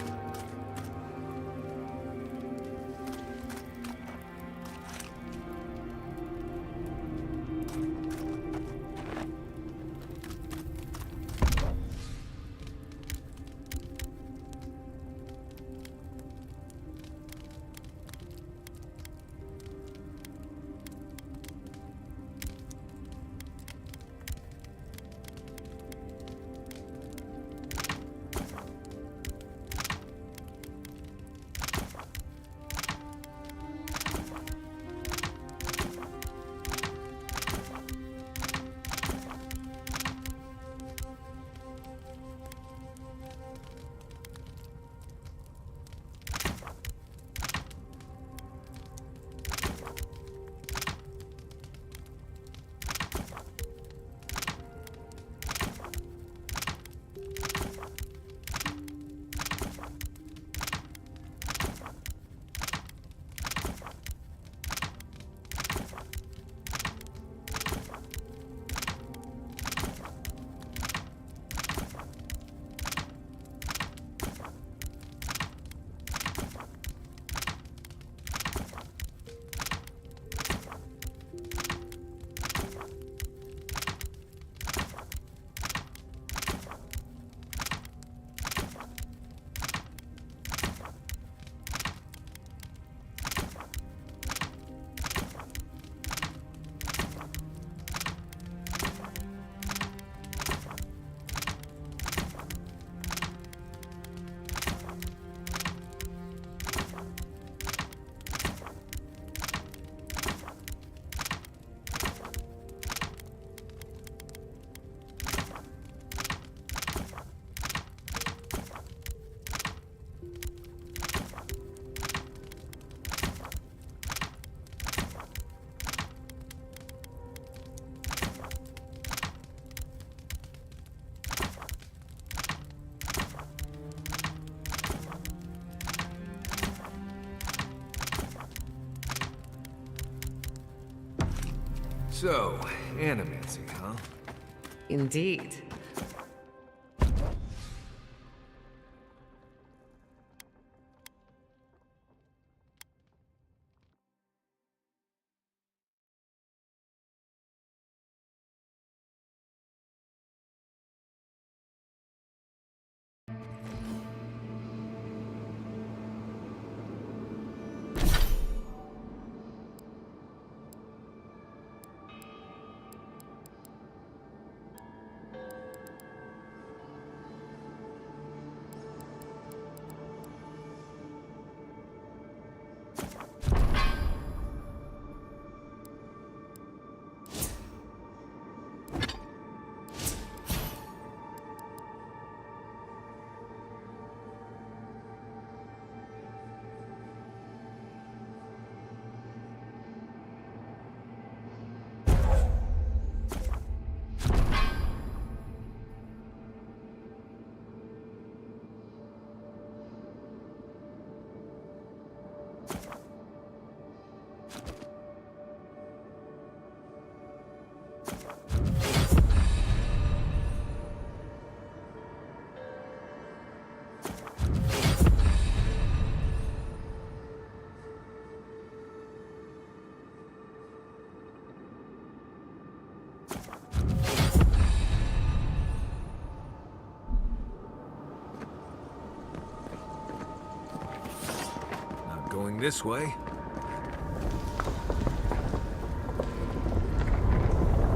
So, animacy, huh? Indeed. Not going this way.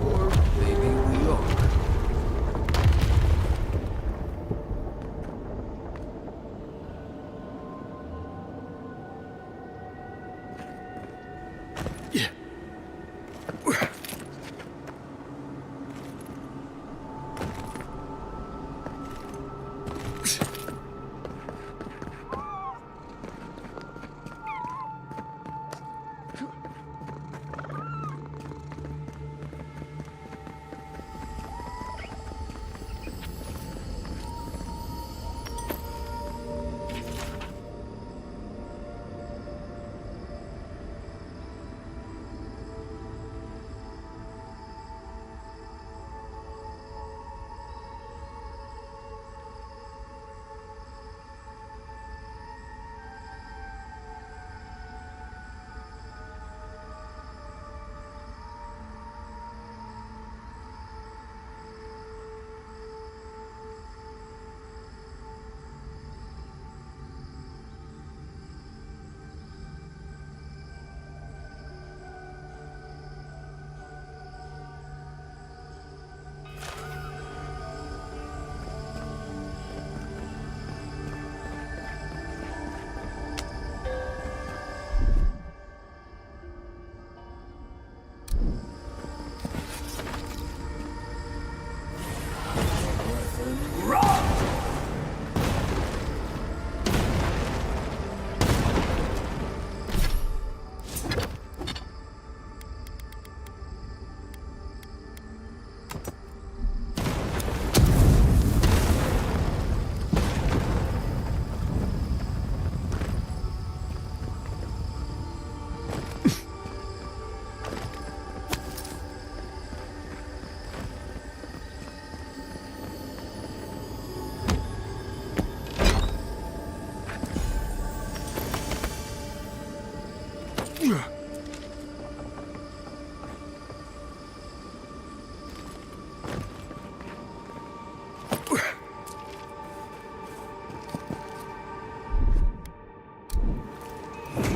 Or maybe we are.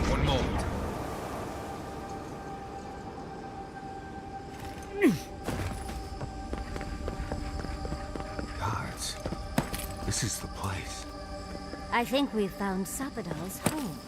One moment. Guards, this is the place. I think we've found Sapadal's home.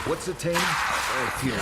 What's the tame? I feel...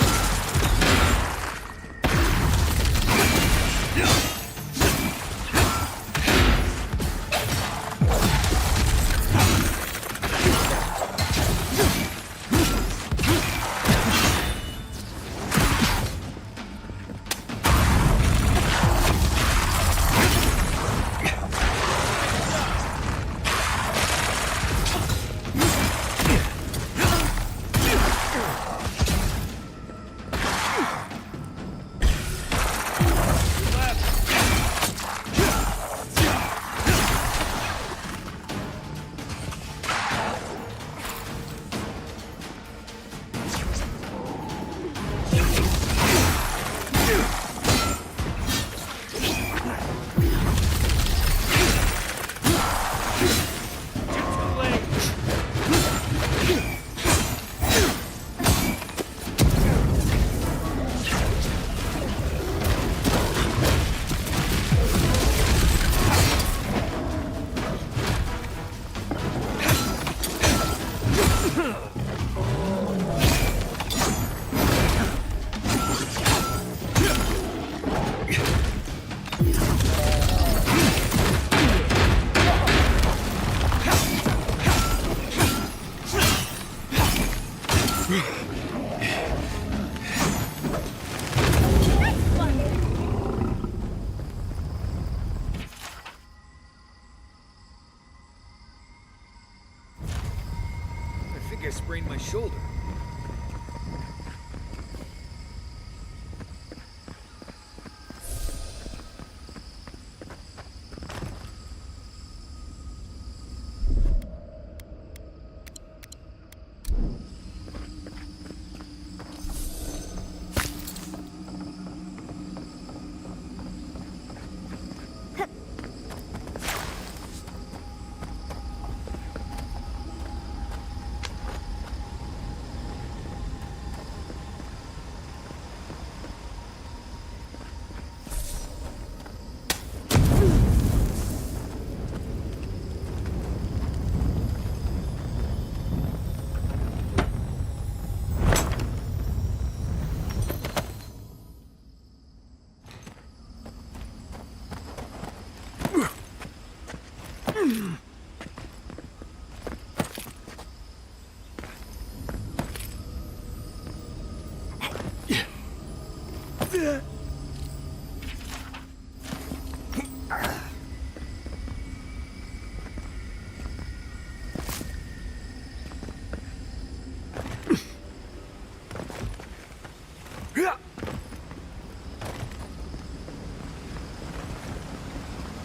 I think I sprained my shoulder.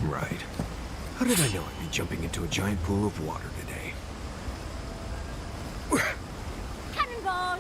Right. How did I know I'd be jumping into a giant pool of water today? Cannonball!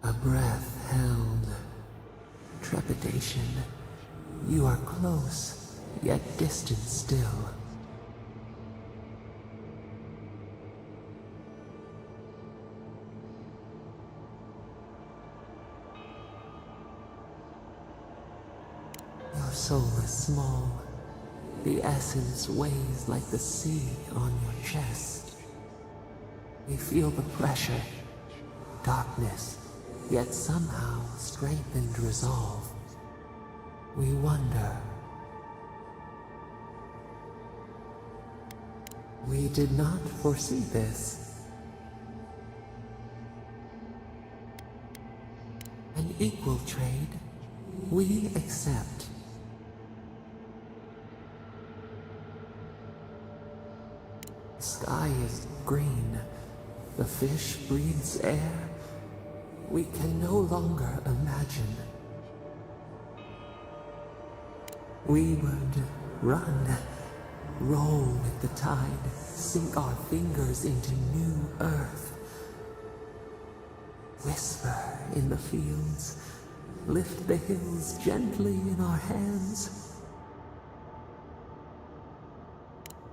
A breath held. Trepidation. You are close, yet distant still. Your soul is small. The essence weighs like the sea on your chest. We feel the pressure, darkness, yet somehow strengthened resolve. We wonder. We did not foresee this. An equal trade, we accept. The sky is green. The fish breathes air. We can no longer imagine. We would run, roll with the tide, sink our fingers into new earth. Whisper in the fields, lift the hills gently in our hands.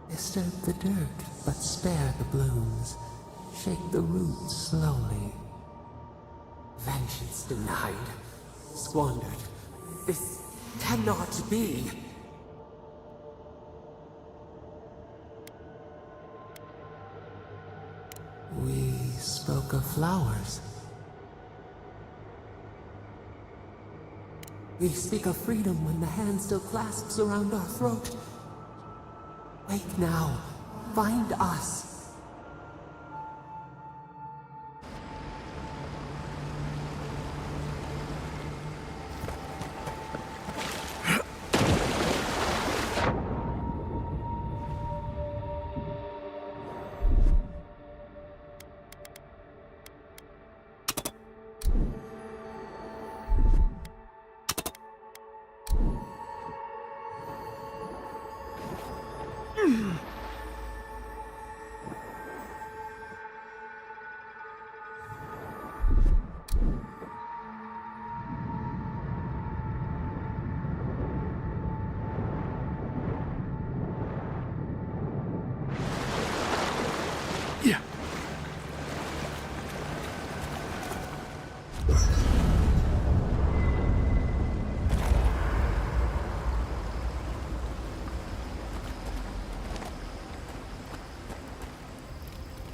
Disturb the dirt, but spare the blooms. Shake the roots slowly. Vengeance denied, squandered. This cannot be. We spoke of flowers. We speak of freedom when the hand still clasps around our throat. Wake now. Find us.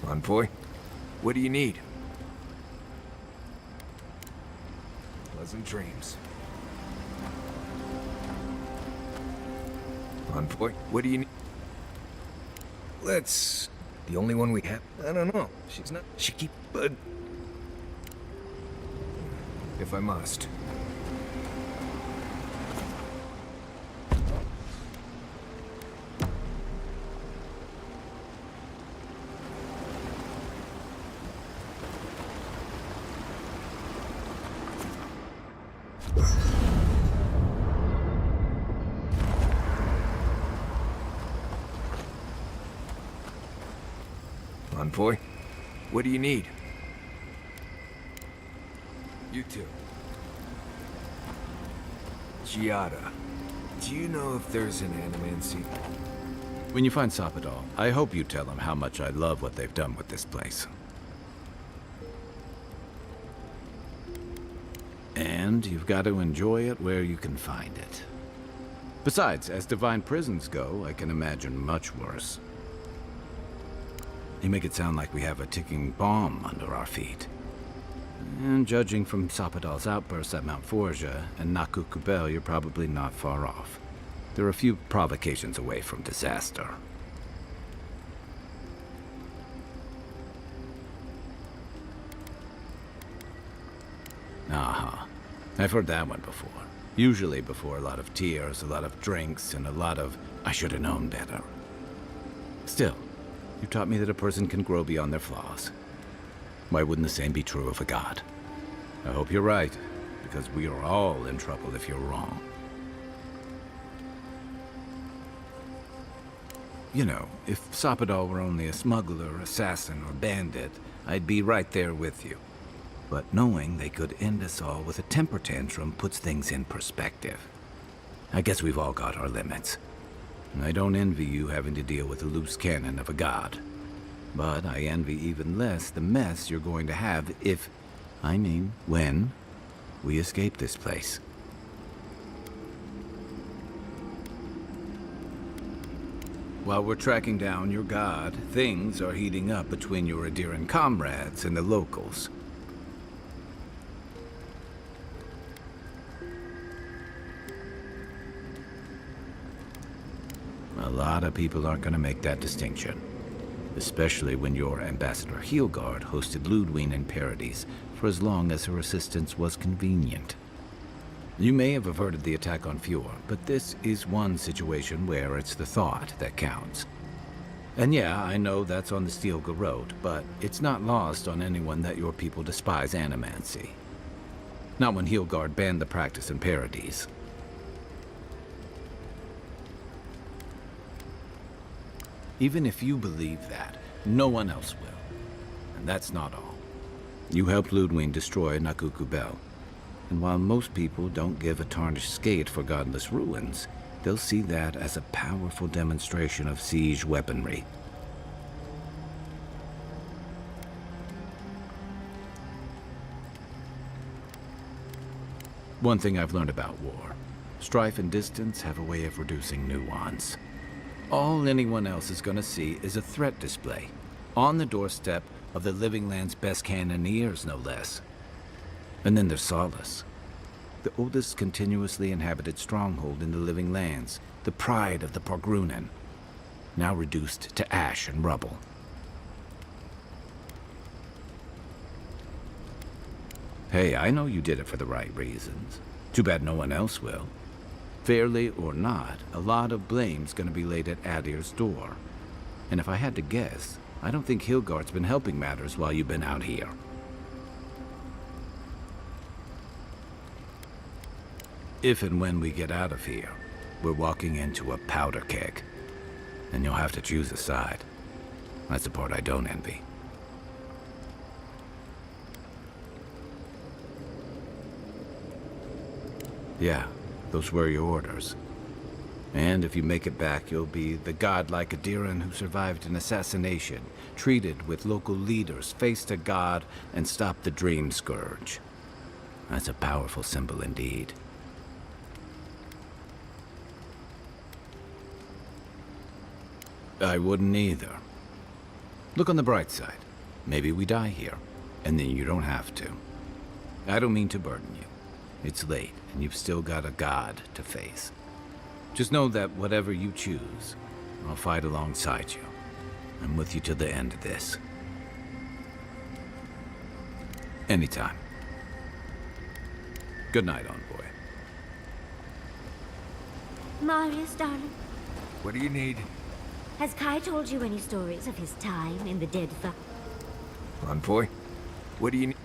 Envoy, what do you need? Pleasant dreams. Envoy, what do you need? Let's The only one we have? I don't know. She's not... She keep... If I must. Envoy, what do you need? You too. Giada, do you know if there's an animancy? When you find Sapadal, I hope you tell him how much I love what they've done with this place. And you've got to enjoy it where you can find it. Besides, as divine prisons go, I can imagine much worse. You make it sound like we have a ticking bomb under our feet. And judging from Sapadal's outbursts at Mount Forja and Naku Kubel, you're probably not far off. They're a few provocations away from disaster. Uh-huh. I've heard that one before. Usually before a lot of tears, a lot of drinks, and a lot of, I should have known better. Still, you taught me that a person can grow beyond their flaws. Why wouldn't the same be true of a god? I hope you're right, because we are all in trouble if you're wrong. You know, if Sapadal were only a smuggler, assassin, or bandit, I'd be right there with you. But knowing they could end us all with a temper tantrum puts things in perspective. I guess we've all got our limits. I don't envy you having to deal with the loose cannon of a god. But I envy even less the mess you're going to have if, I mean, when, we escape this place. While we're tracking down your god, things are heating up between your Adiran comrades and the locals. A lot of people aren't going to make that distinction. Especially when your Ambassador Heelguard hosted Ludwig in Paradis for as long as her assistance was convenient. You may have averted the attack on Fjord, but this is one situation where it's the thought that counts. And yeah, I know that's on the Steelga Road, but it's not lost on anyone that your people despise animancy. Not when Heelguard banned the practice in Paradis. Even if you believe that, no one else will. And that's not all. You helped Ludwig destroy Naku Kubel. And while most people don't give a tarnished skate for godless ruins, they'll see that as a powerful demonstration of siege weaponry. One thing I've learned about war: strife and distance have a way of reducing nuance. All anyone else is going to see is a threat display, on the doorstep of the Living Land's best cannoneers, no less. And then there's Solace, the oldest continuously inhabited stronghold in the Living Lands, the pride of the Pargrunen, now reduced to ash and rubble. Hey, I know you did it for the right reasons. Too bad no one else will. Fairly or not, a lot of blame's gonna be laid at Adir's door. And if I had to guess, I don't think Heelguard's been helping matters while you've been out here. If and when we get out of here, we're walking into a powder keg. And you'll have to choose a side. That's the part I don't envy. Yeah. Those were your orders. And if you make it back, you'll be the godlike Adiran who survived an assassination, treated with local leaders, faced a god, and stopped the Dream Scourge. That's a powerful symbol indeed. I wouldn't either. Look on the bright side. Maybe we die here, and then you don't have to. I don't mean to burden you. It's late, and you've still got a god to face. Just know that whatever you choose, I'll fight alongside you. I'm with you to the end of this. Anytime. Good night, Envoy. Marius, darling, What do you need? has Kai told you any stories of his time in the dead fa- Envoy? What do you need?